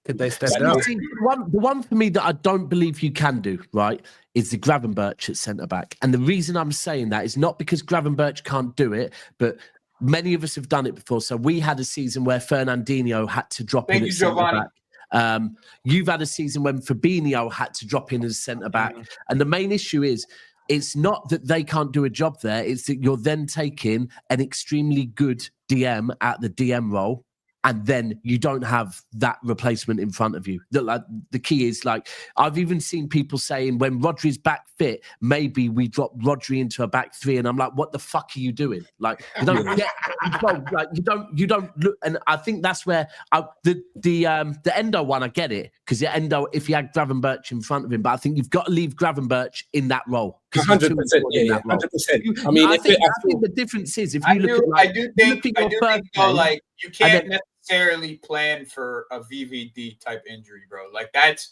Could they step up?
The one for me that I don't believe you can do, right, is the Gravenberch at centre-back. And the reason I'm saying that is not because Gravenberch can't do it, but many of us have done it before. So we had a season where Fernandinho had to drop in at centre-back. You've had a season when Fabinho had to drop in as centre-back. And the main issue is, it's not that they can't do a job there. It's that you're then taking an extremely good DM at the DM role, and then you don't have that replacement in front of you. The key is, like, I've even seen people saying when Rodri's back fit, maybe we drop Rodri into a back 3, and I'm like, what the fuck are you doing? Like, you don't get like you don't look. And I think that's where the Endo one, I get it, because the Endo, if he had Gravenberch in front of him, but I think you've got to leave Gravenberch in that role.
100%, 100%. I mean,
I think the difference is if you look at,
like you can't necessarily plan for a VVD type injury, bro. Like that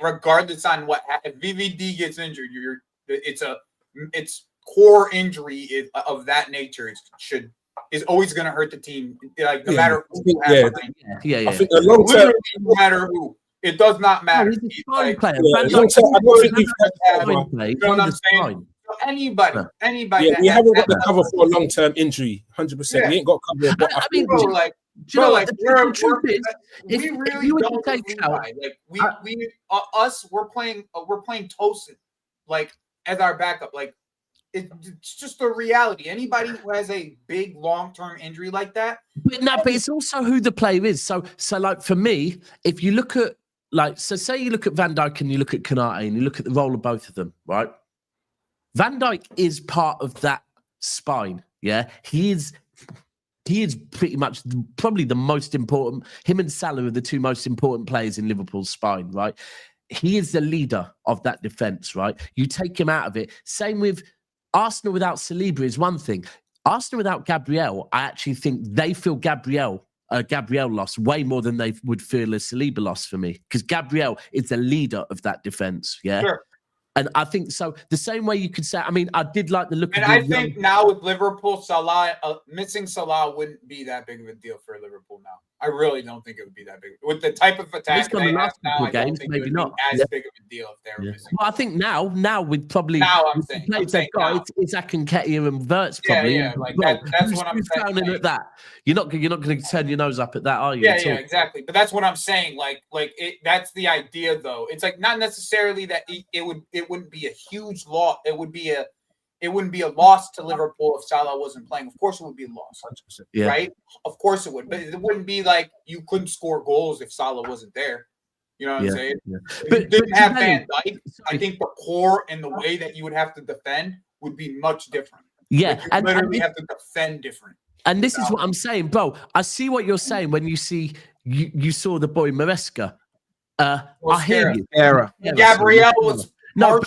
regardless on what if VVD gets injured, it's core injury of that nature is always going to hurt the team. Like no matter who.
I think the long term,
no matter who. It does not matter.
He's a fine player.
You know what I'm saying? Anybody.
Yeah, we haven't got the cover for a long-term injury. 100%. We ain't got cover.
I mean,
we really don't take out. Like we're playing Tosin, like as our backup. Like it's just a reality. Anybody who has a big long-term injury like that.
But it's also who the player is. So like for me, if you look at say you look at Van Dijk and you look at Konate and you look at the role of both of them, right? Van Dijk is part of that spine. Yeah, he is pretty much probably the most important. Him and Salah are the 2 most important players in Liverpool's spine, right? He is the leader of that defense, right? You take him out of it. Same with Arsenal without Saliba is one thing. Arsenal without Gabriel, I actually think they feel Gabriel loss way more than they would feel a Saliba loss for me, because Gabriel is the leader of that defense. Yeah. Sure. And I think so. The same way you could say, I mean, I did like the look.
And I think now with Liverpool, Salah missing Salah wouldn't be that big of a deal for Liverpool now. I really don't think it would be that big with the type of attack they have now. I don't think maybe it would not be as big of a deal if they were missing.
Well, I think now with probably they've got Isaac and Nketiah and Verts probably.
Yeah, like that's what I'm saying.
At that, you're not going to turn your nose up at that, are you?
Yeah, exactly. But that's what I'm saying. Like that's the idea, though. It's like not necessarily that it wouldn't be a huge loss. It wouldn't be a loss to Liverpool if Salah wasn't playing. Of course, it would be a loss, 100%, right? Of course, it would. But it wouldn't be like you couldn't score goals if Salah wasn't there. You know what I'm saying? Yeah. If you didn't have Van Dijk, I think the core and the way that you would have to defend would be much different.
Yeah,
like you literally have to defend different.
And this is what I'm saying, bro. I see what you're saying when you see you saw the boy Maresca. I hear you.
Gabriel was. But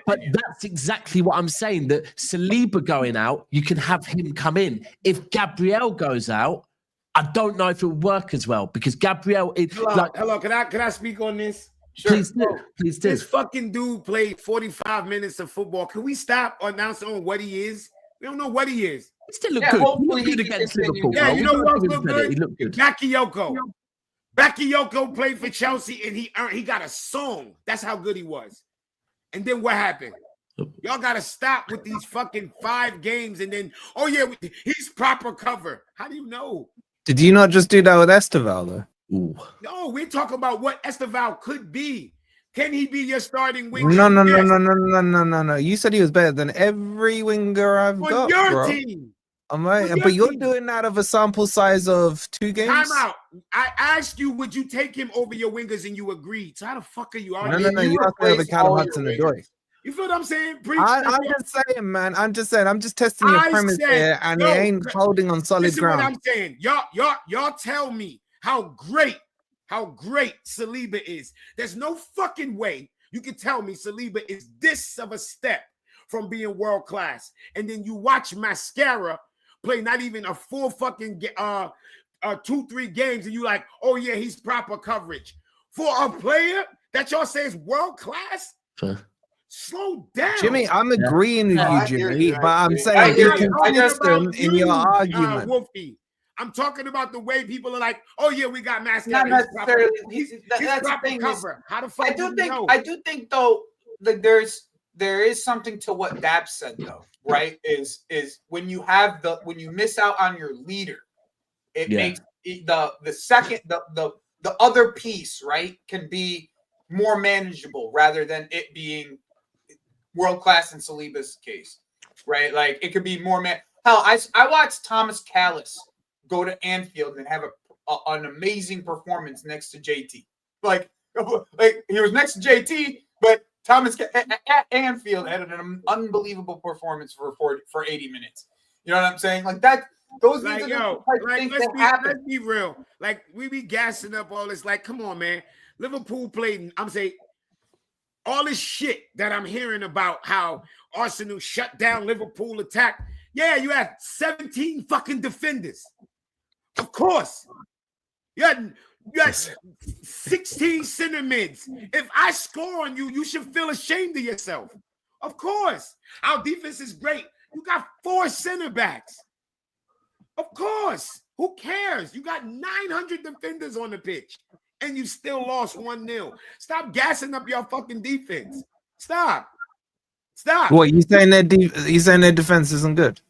that's exactly what I'm saying. That Saliba going out, you can have him come in. If Gabriel goes out, I don't know if it'll work as well, because Gabriel is
hello. Can I speak on this?
Sure.
Please do. Please do.
This fucking dude played 45 minutes of football. Can we stop announcing on what he is? We don't know what he is.
He still looked good. He looked good
he
against
continue.
Liverpool.
Yeah,
bro.
you know
We
who
gotta
else
give him
looked
credit.
good?
He looked good.
Bakayoko. Bakayoko played for Chelsea and he got a song. That's how good he was. And then what happened? Y'all got to stop with these fucking 5 games and then, oh yeah, he's proper cover. How do you know?
Did you not just do that with Estevao though?
Ooh.
No, we're talking about what Estevao could be. Can he be your starting winger?
No. You said he was better than every winger I've got,
your
bro.
team.
But you're doing that of a sample size of 2 games.
Time out. I asked you, would you take him over your wingers, and you agreed. So how the fuck are you arguing?
No. You asked me over Callum Hudson-Odoi.
You feel what I'm saying?
I'm just saying, man. I'm just testing your premise here, and it ain't holding on solid ground.
What I'm saying. Y'all tell me how great Saliba is. There's no fucking way you can tell me Saliba is this of a step from being world class, and then you watch Mascara play not even a full fucking 2-3 games, and you like, oh yeah, he's proper coverage for a player that y'all say is world clase.
Sure.
Slow down,
Jimmy. I'm agreeing with you, Jimmy, but I'm saying you're consistent in your argument.
Wolfie. I'm talking about the way people are like, oh yeah, we got Mascara.
Not necessarily.
That's the thing. How the fuck
I do think though, like there is something to what Dab said though, right? Is when you miss out on your leader, it makes the other piece, right, can be more manageable rather than it being world class in Saliba's case, right? Like it could be more Hell, I watched Thomas Callis go to Anfield and have an amazing performance next to JT. Like he was next to JT, but Thomas at Anfield had an unbelievable performance for 80 minutes. You know what I'm saying? Like that. Those
like,
yo,
like let's be real. Like we be gassing up all this. Like, come on, man. Liverpool played. I'm saying all this shit that I'm hearing about how Arsenal shut down Liverpool attack. Yeah, you had 17 fucking defenders. Of course. You had 16 center mids. If I score on you, you should feel ashamed of yourself. Of course. Our defense is great. You got 4 center backs. Of course. Who cares? You got 900 defenders on the pitch, and you still lost 1-0. Stop gassing up your fucking defense. Stop.
What, you saying their defense isn't good?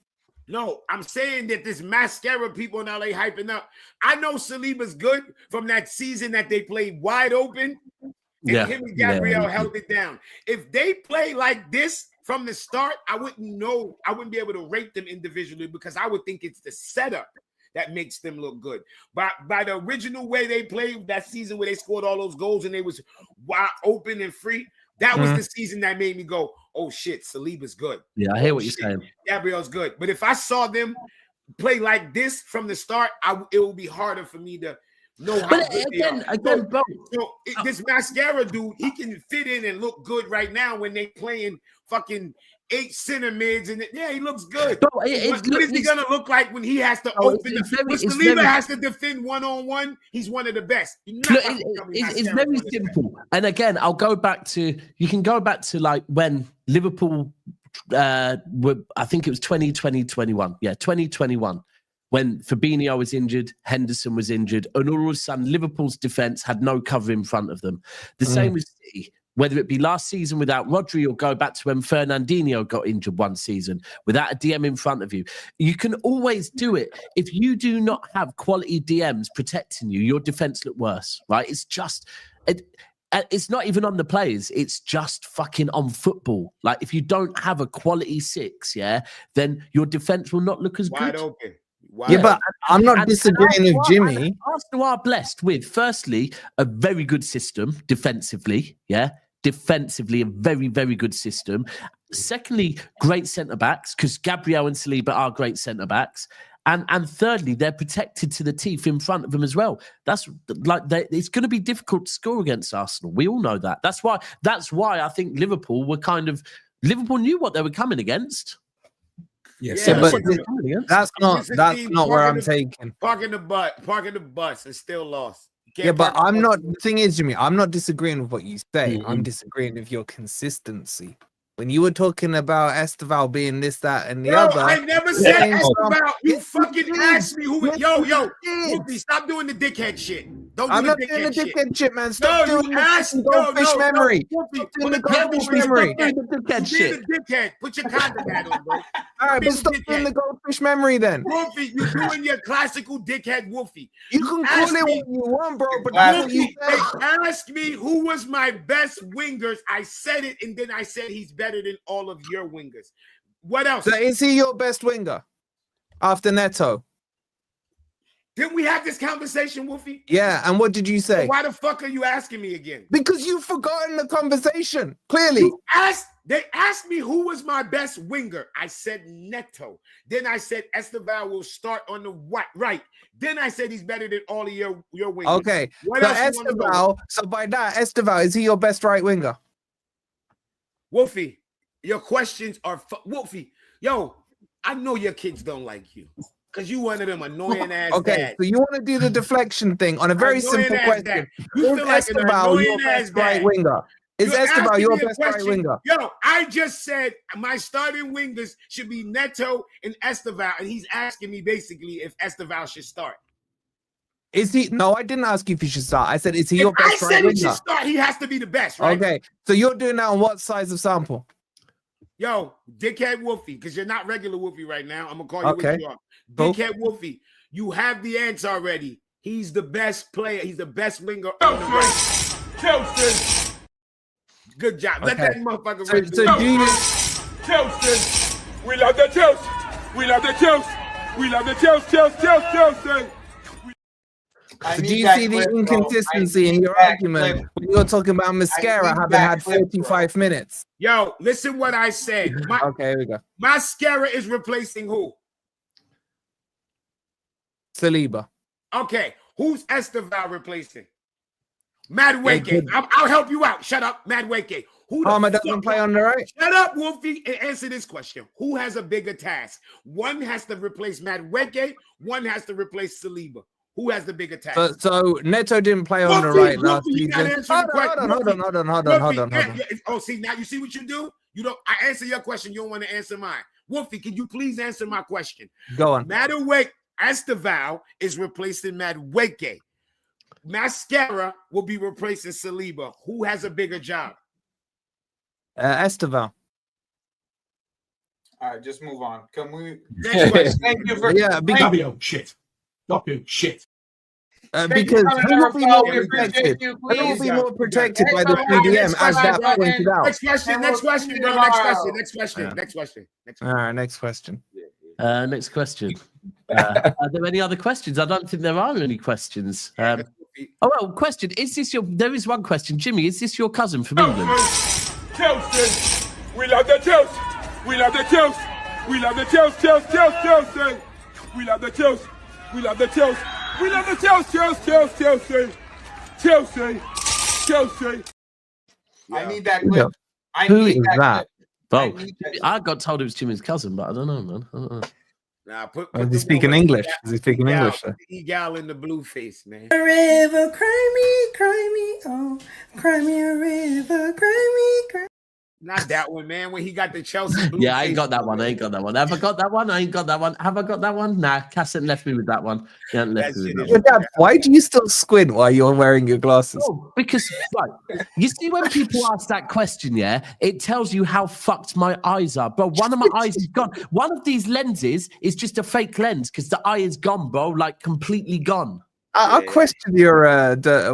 No, I'm saying that this Mascara people in LA hyping up. I know Saliba's good from that season that they played wide open. And him and Gabriel held it down. If they play like this from the start, I wouldn't be able to rate them individually because I would think it's the setup that makes them look good. But by the original way they played that season where they scored all those goals and they was wide open and free, that was the season that made me go, oh shit, Saliba's good.
Yeah, I hear what you're saying. Gabriel's
good. But if I saw them play like this from the start, it would be harder for me to know how good they are.
Bro.
So this Mascara dude, he can fit in and look good right now when they playing fucking 8 center mids, and he looks good. Bro, what is he gonna look like when he has to open? When Saliba has to defend 1-on-1, he's one of the best.
It's very simple. And again, I'll go back to like when Liverpool I think it was 2021. Yeah, 2021. When Fabinho was injured, Henderson was injured, and all of a sudden Liverpool's defense had no cover in front of them. The same with City. Whether it be last season without Rodri or go back to when Fernandinho got injured one season without a DM in front of you. You can always do it. If you do not have quality DMs protecting you, your defense look worse, right? It's just... It's not even on the players. It's just fucking on football. Like, if you don't have a quality 6, then your defense will not look as
wide
good.
Open.
But I'm not disagreeing with Jimmy.
Arsenal are blessed with, firstly, a very good system defensively. Defensively, a very, very good system. Secondly, great centre-backs, because Gabriel and Saliba are great centre-backs. And thirdly, they're protected to the teeth in front of them as well. That's like it's going to be difficult to score against Arsenal. We all know that. That's why I think Liverpool knew what they were coming against.
Yes, but that's not where I'm taking.
Parking the bus and still lost.
Yeah, but I'm not. The thing is, Jimmy, I'm not disagreeing with what you say. I'm disagreeing with your consistency. When you were talking about Estevao being this, that, and the other,
I never said Estevao. You fucking asked me who. Yo, Whoopi, stop doing the dickhead shit.
I'm not doing the dickhead shit, man. Stop doing the goldfish memory. Stop doing the goldfish memory.
The dickhead. Put your condom hat on, bro.
All right, but stop doing the goldfish memory then.
Wolfie, you're doing your classical dickhead Wolfie.
You can call it what you want, bro, but
Wolfie, ask me who was my best wingers. I said it, and then I said he's better than all of your wingers. What else?
So is he your best winger after Neto?
Didn't we have this conversation, Wolfie?
Yeah, and what did you say?
So why the fuck are you asking me again?
Because you've forgotten the conversation, clearly.
They asked me who was my best winger. I said Neto. Then I said Estevao will start on the right. Then I said he's better than all of your wingers.
Okay, so by that, Estevao, is he your best right winger?
Wolfie, your questions are... Wolfie, yo, I know your kids don't like you. Because you one of them annoying ass dads.
So you want to do the deflection thing on a very simple question.
You feel like
Estevao your best right winger? Is Estevao your best right winger?
Yo, I just said my starting wingers should be Neto and Estevao, and he's asking me basically if Estevao should start.
Is he? No, I didn't ask you if he should start. I said, is he your best right winger? I said he should
start. He has to be the best, right?
Okay, so you're doing that on what size of sample?
Yo, dickhead Wolfie, because you're not regular Wolfie right now. I'm gonna call you what you are. Dickhead Wolfie, you have the answer already. He's the best player. He's the best winger. Chelsea. Good job. Let that motherfucker
Chelsea. We love the Chelsea. We love the Chelsea. We love the Chelsea.
Do you see the inconsistency in your argument when you're talking about Mascara having had 45 minutes?
Yo, listen what I said.
Okay, here we go.
Mascara is replacing who?
Saliba.
Okay, who's Estevao replacing? Madueke. I'll help you out. Shut up, Madueke.
Palmer doesn't play on the right.
Shut up, Wolfie, and answer this question. Who has a bigger task? One has to replace Madueke. One has to replace Saliba. Who has the bigger task?
So Neto didn't play on the right last season. Hold on.
Oh, see, now you see what you do? You don't. I answer your question. You don't want to answer mine. Wolfie, can you please answer my question?
Go on.
Madueke, Estevao is replacing Madueke. Mascara will be replacing Saliba. Who has a bigger job?
Estevao.
All right, just move on. Can we?
Next question.
Thank you for.
Stop your shit.
Because he will be more protected. He will be more protected by the CDM, as that pointed out.
Next question, bro. Next question.
All right, next question.
Next question. Are there any other questions? I don't think there are any questions. Question. Is this your... There is one question. Jimmy, is this your cousin from England?
Chelsea. We love the Chelsea. We love the Chelsea. We love the Chelsea. Chelsea. We love the Chelsea. We love the Chelsea. We love the Chelsea.
I need that clip.
Who is that?
Well, I got told it was Jimmy's cousin, but I don't know, man. I don't know.
Nah,
is he speaking English? Is he speaking English?
The gal in the blue face, man.
A river, cry me, oh, cry me a river, cry me.
Not that one, man. When he got the Chelsea blue
I ain't got that one. Have I got that one? I ain't got that one. Have I got that one? Nah, Cassette left me with that one. He hasn't left me with that one.
Dad, why do you still squint while you're wearing your glasses?
Oh, because, right, you see when people ask that question, yeah, it tells you how fucked my eyes are. Bro, one of my eyes is gone. One of these lenses is just a fake lens because the eye is gone, bro, like completely gone.
I question your,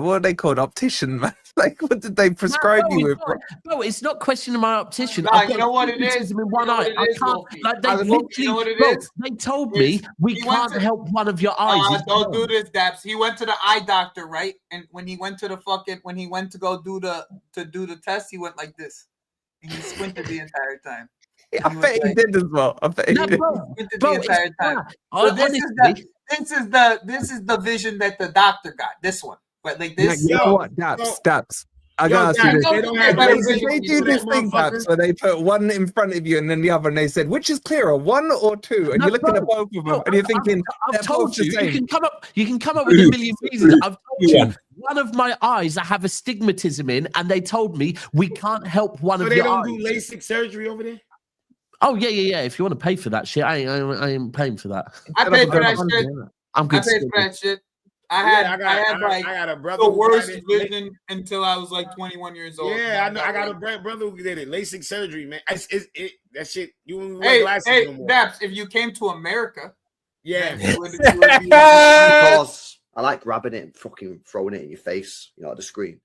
what are they called? Optician, man. Like, what did they prescribe you with?
No, it's not questioning my optician.
Nah, you know what it is?
In one eye. I can't, like, they literally, they told me we can't help one of your eyes.
Don't do this, Daps. He went to the eye doctor, right? And when he went to the when he went to go do the test, he went like this. And he squinted the entire time.
I bet he did as well. I bet he did.
The entire time. So this is the vision that the doctor got. This one, but like this.
You know what? Daps. I gotta see this.
They don't have
They do this thing, Paps, where they put one in front of you and then the other, and they said, which is clearer, 1 or 2? And you're looking at both of them, and you're thinking,
I've told you, you can come up with a million reasons. I've told you, one of my eyes I have astigmatism in, and they told me we can't help one of your eyes.
So they don't do LASIK surgery over there?
Oh, yeah. If you want to pay for that shit, I ain't paying for that.
I paid for that shit.
I'm good.
I paid for that shit. I had a brother the worst vision until I was like 21 years old.
Yeah, I know. I got a brother who did it. LASIK surgery, man. That shit. You won't wear glasses no more.
Daps, if you came to America,
because I like grabbing it and fucking throwing it in your face, at the screen.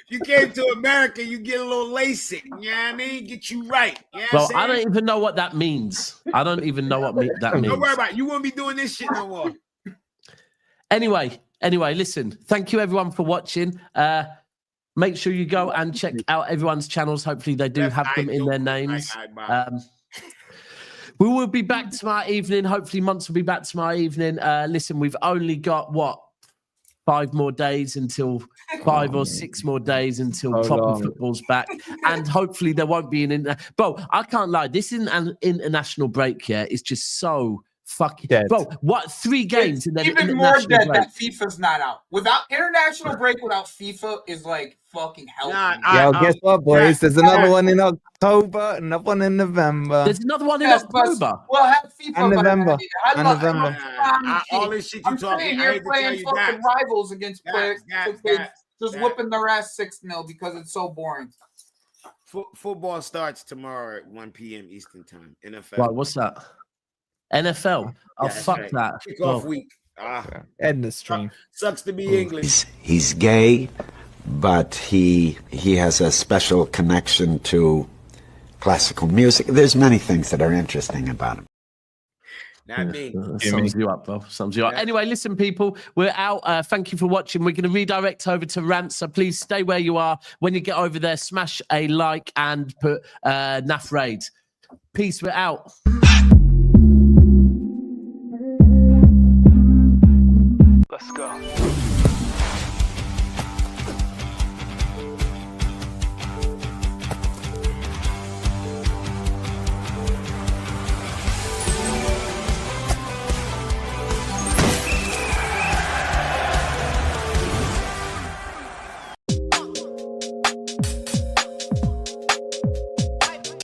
You came to America, you get a little LASIK. You know what I mean? Get you right. You know
well, I don't even know what that means. I don't even know what that means.
Don't worry about it. You won't be doing this shit no more.
Anyway, listen, thank you everyone for watching. Make sure you go and check out everyone's channels. Hopefully they do have them in their names. We will be back tomorrow evening. Hopefully Monts will be back tomorrow evening. Listen, we've only got 5 more days until 5 or 6 more days until proper football's back. And hopefully there won't be Bro, I can't lie. This is an international break, it's just so fucking dead. Bro, 3 games and then
even more dead that FIFA's not out. Without international break, without FIFA is like fucking hell.
Guess what, boys? There's another one in October, another one in November.
There's another one in October.
Well, have FIFA
and November.
All this shit you talking.
You're playing fucking rivals against players, just whipping their ass 6-0 because it's so boring.
Football starts tomorrow at 1 p.m. Eastern time. NFL.
Right, what's that? NFL. Oh, fuck right. That.
Kickoff week.
End the stream.
Sucks to be English.
He's gay, but he has a special connection to classical music. There's many things that are interesting about him.
Not me.
Sums you up, bro. Sums you up. Anyway, listen, people, we're out. Thank you for watching. We're going to redirect over to Rant, so please stay where you are. When you get over there, smash a like and put NAF Raid. Peace, we're out.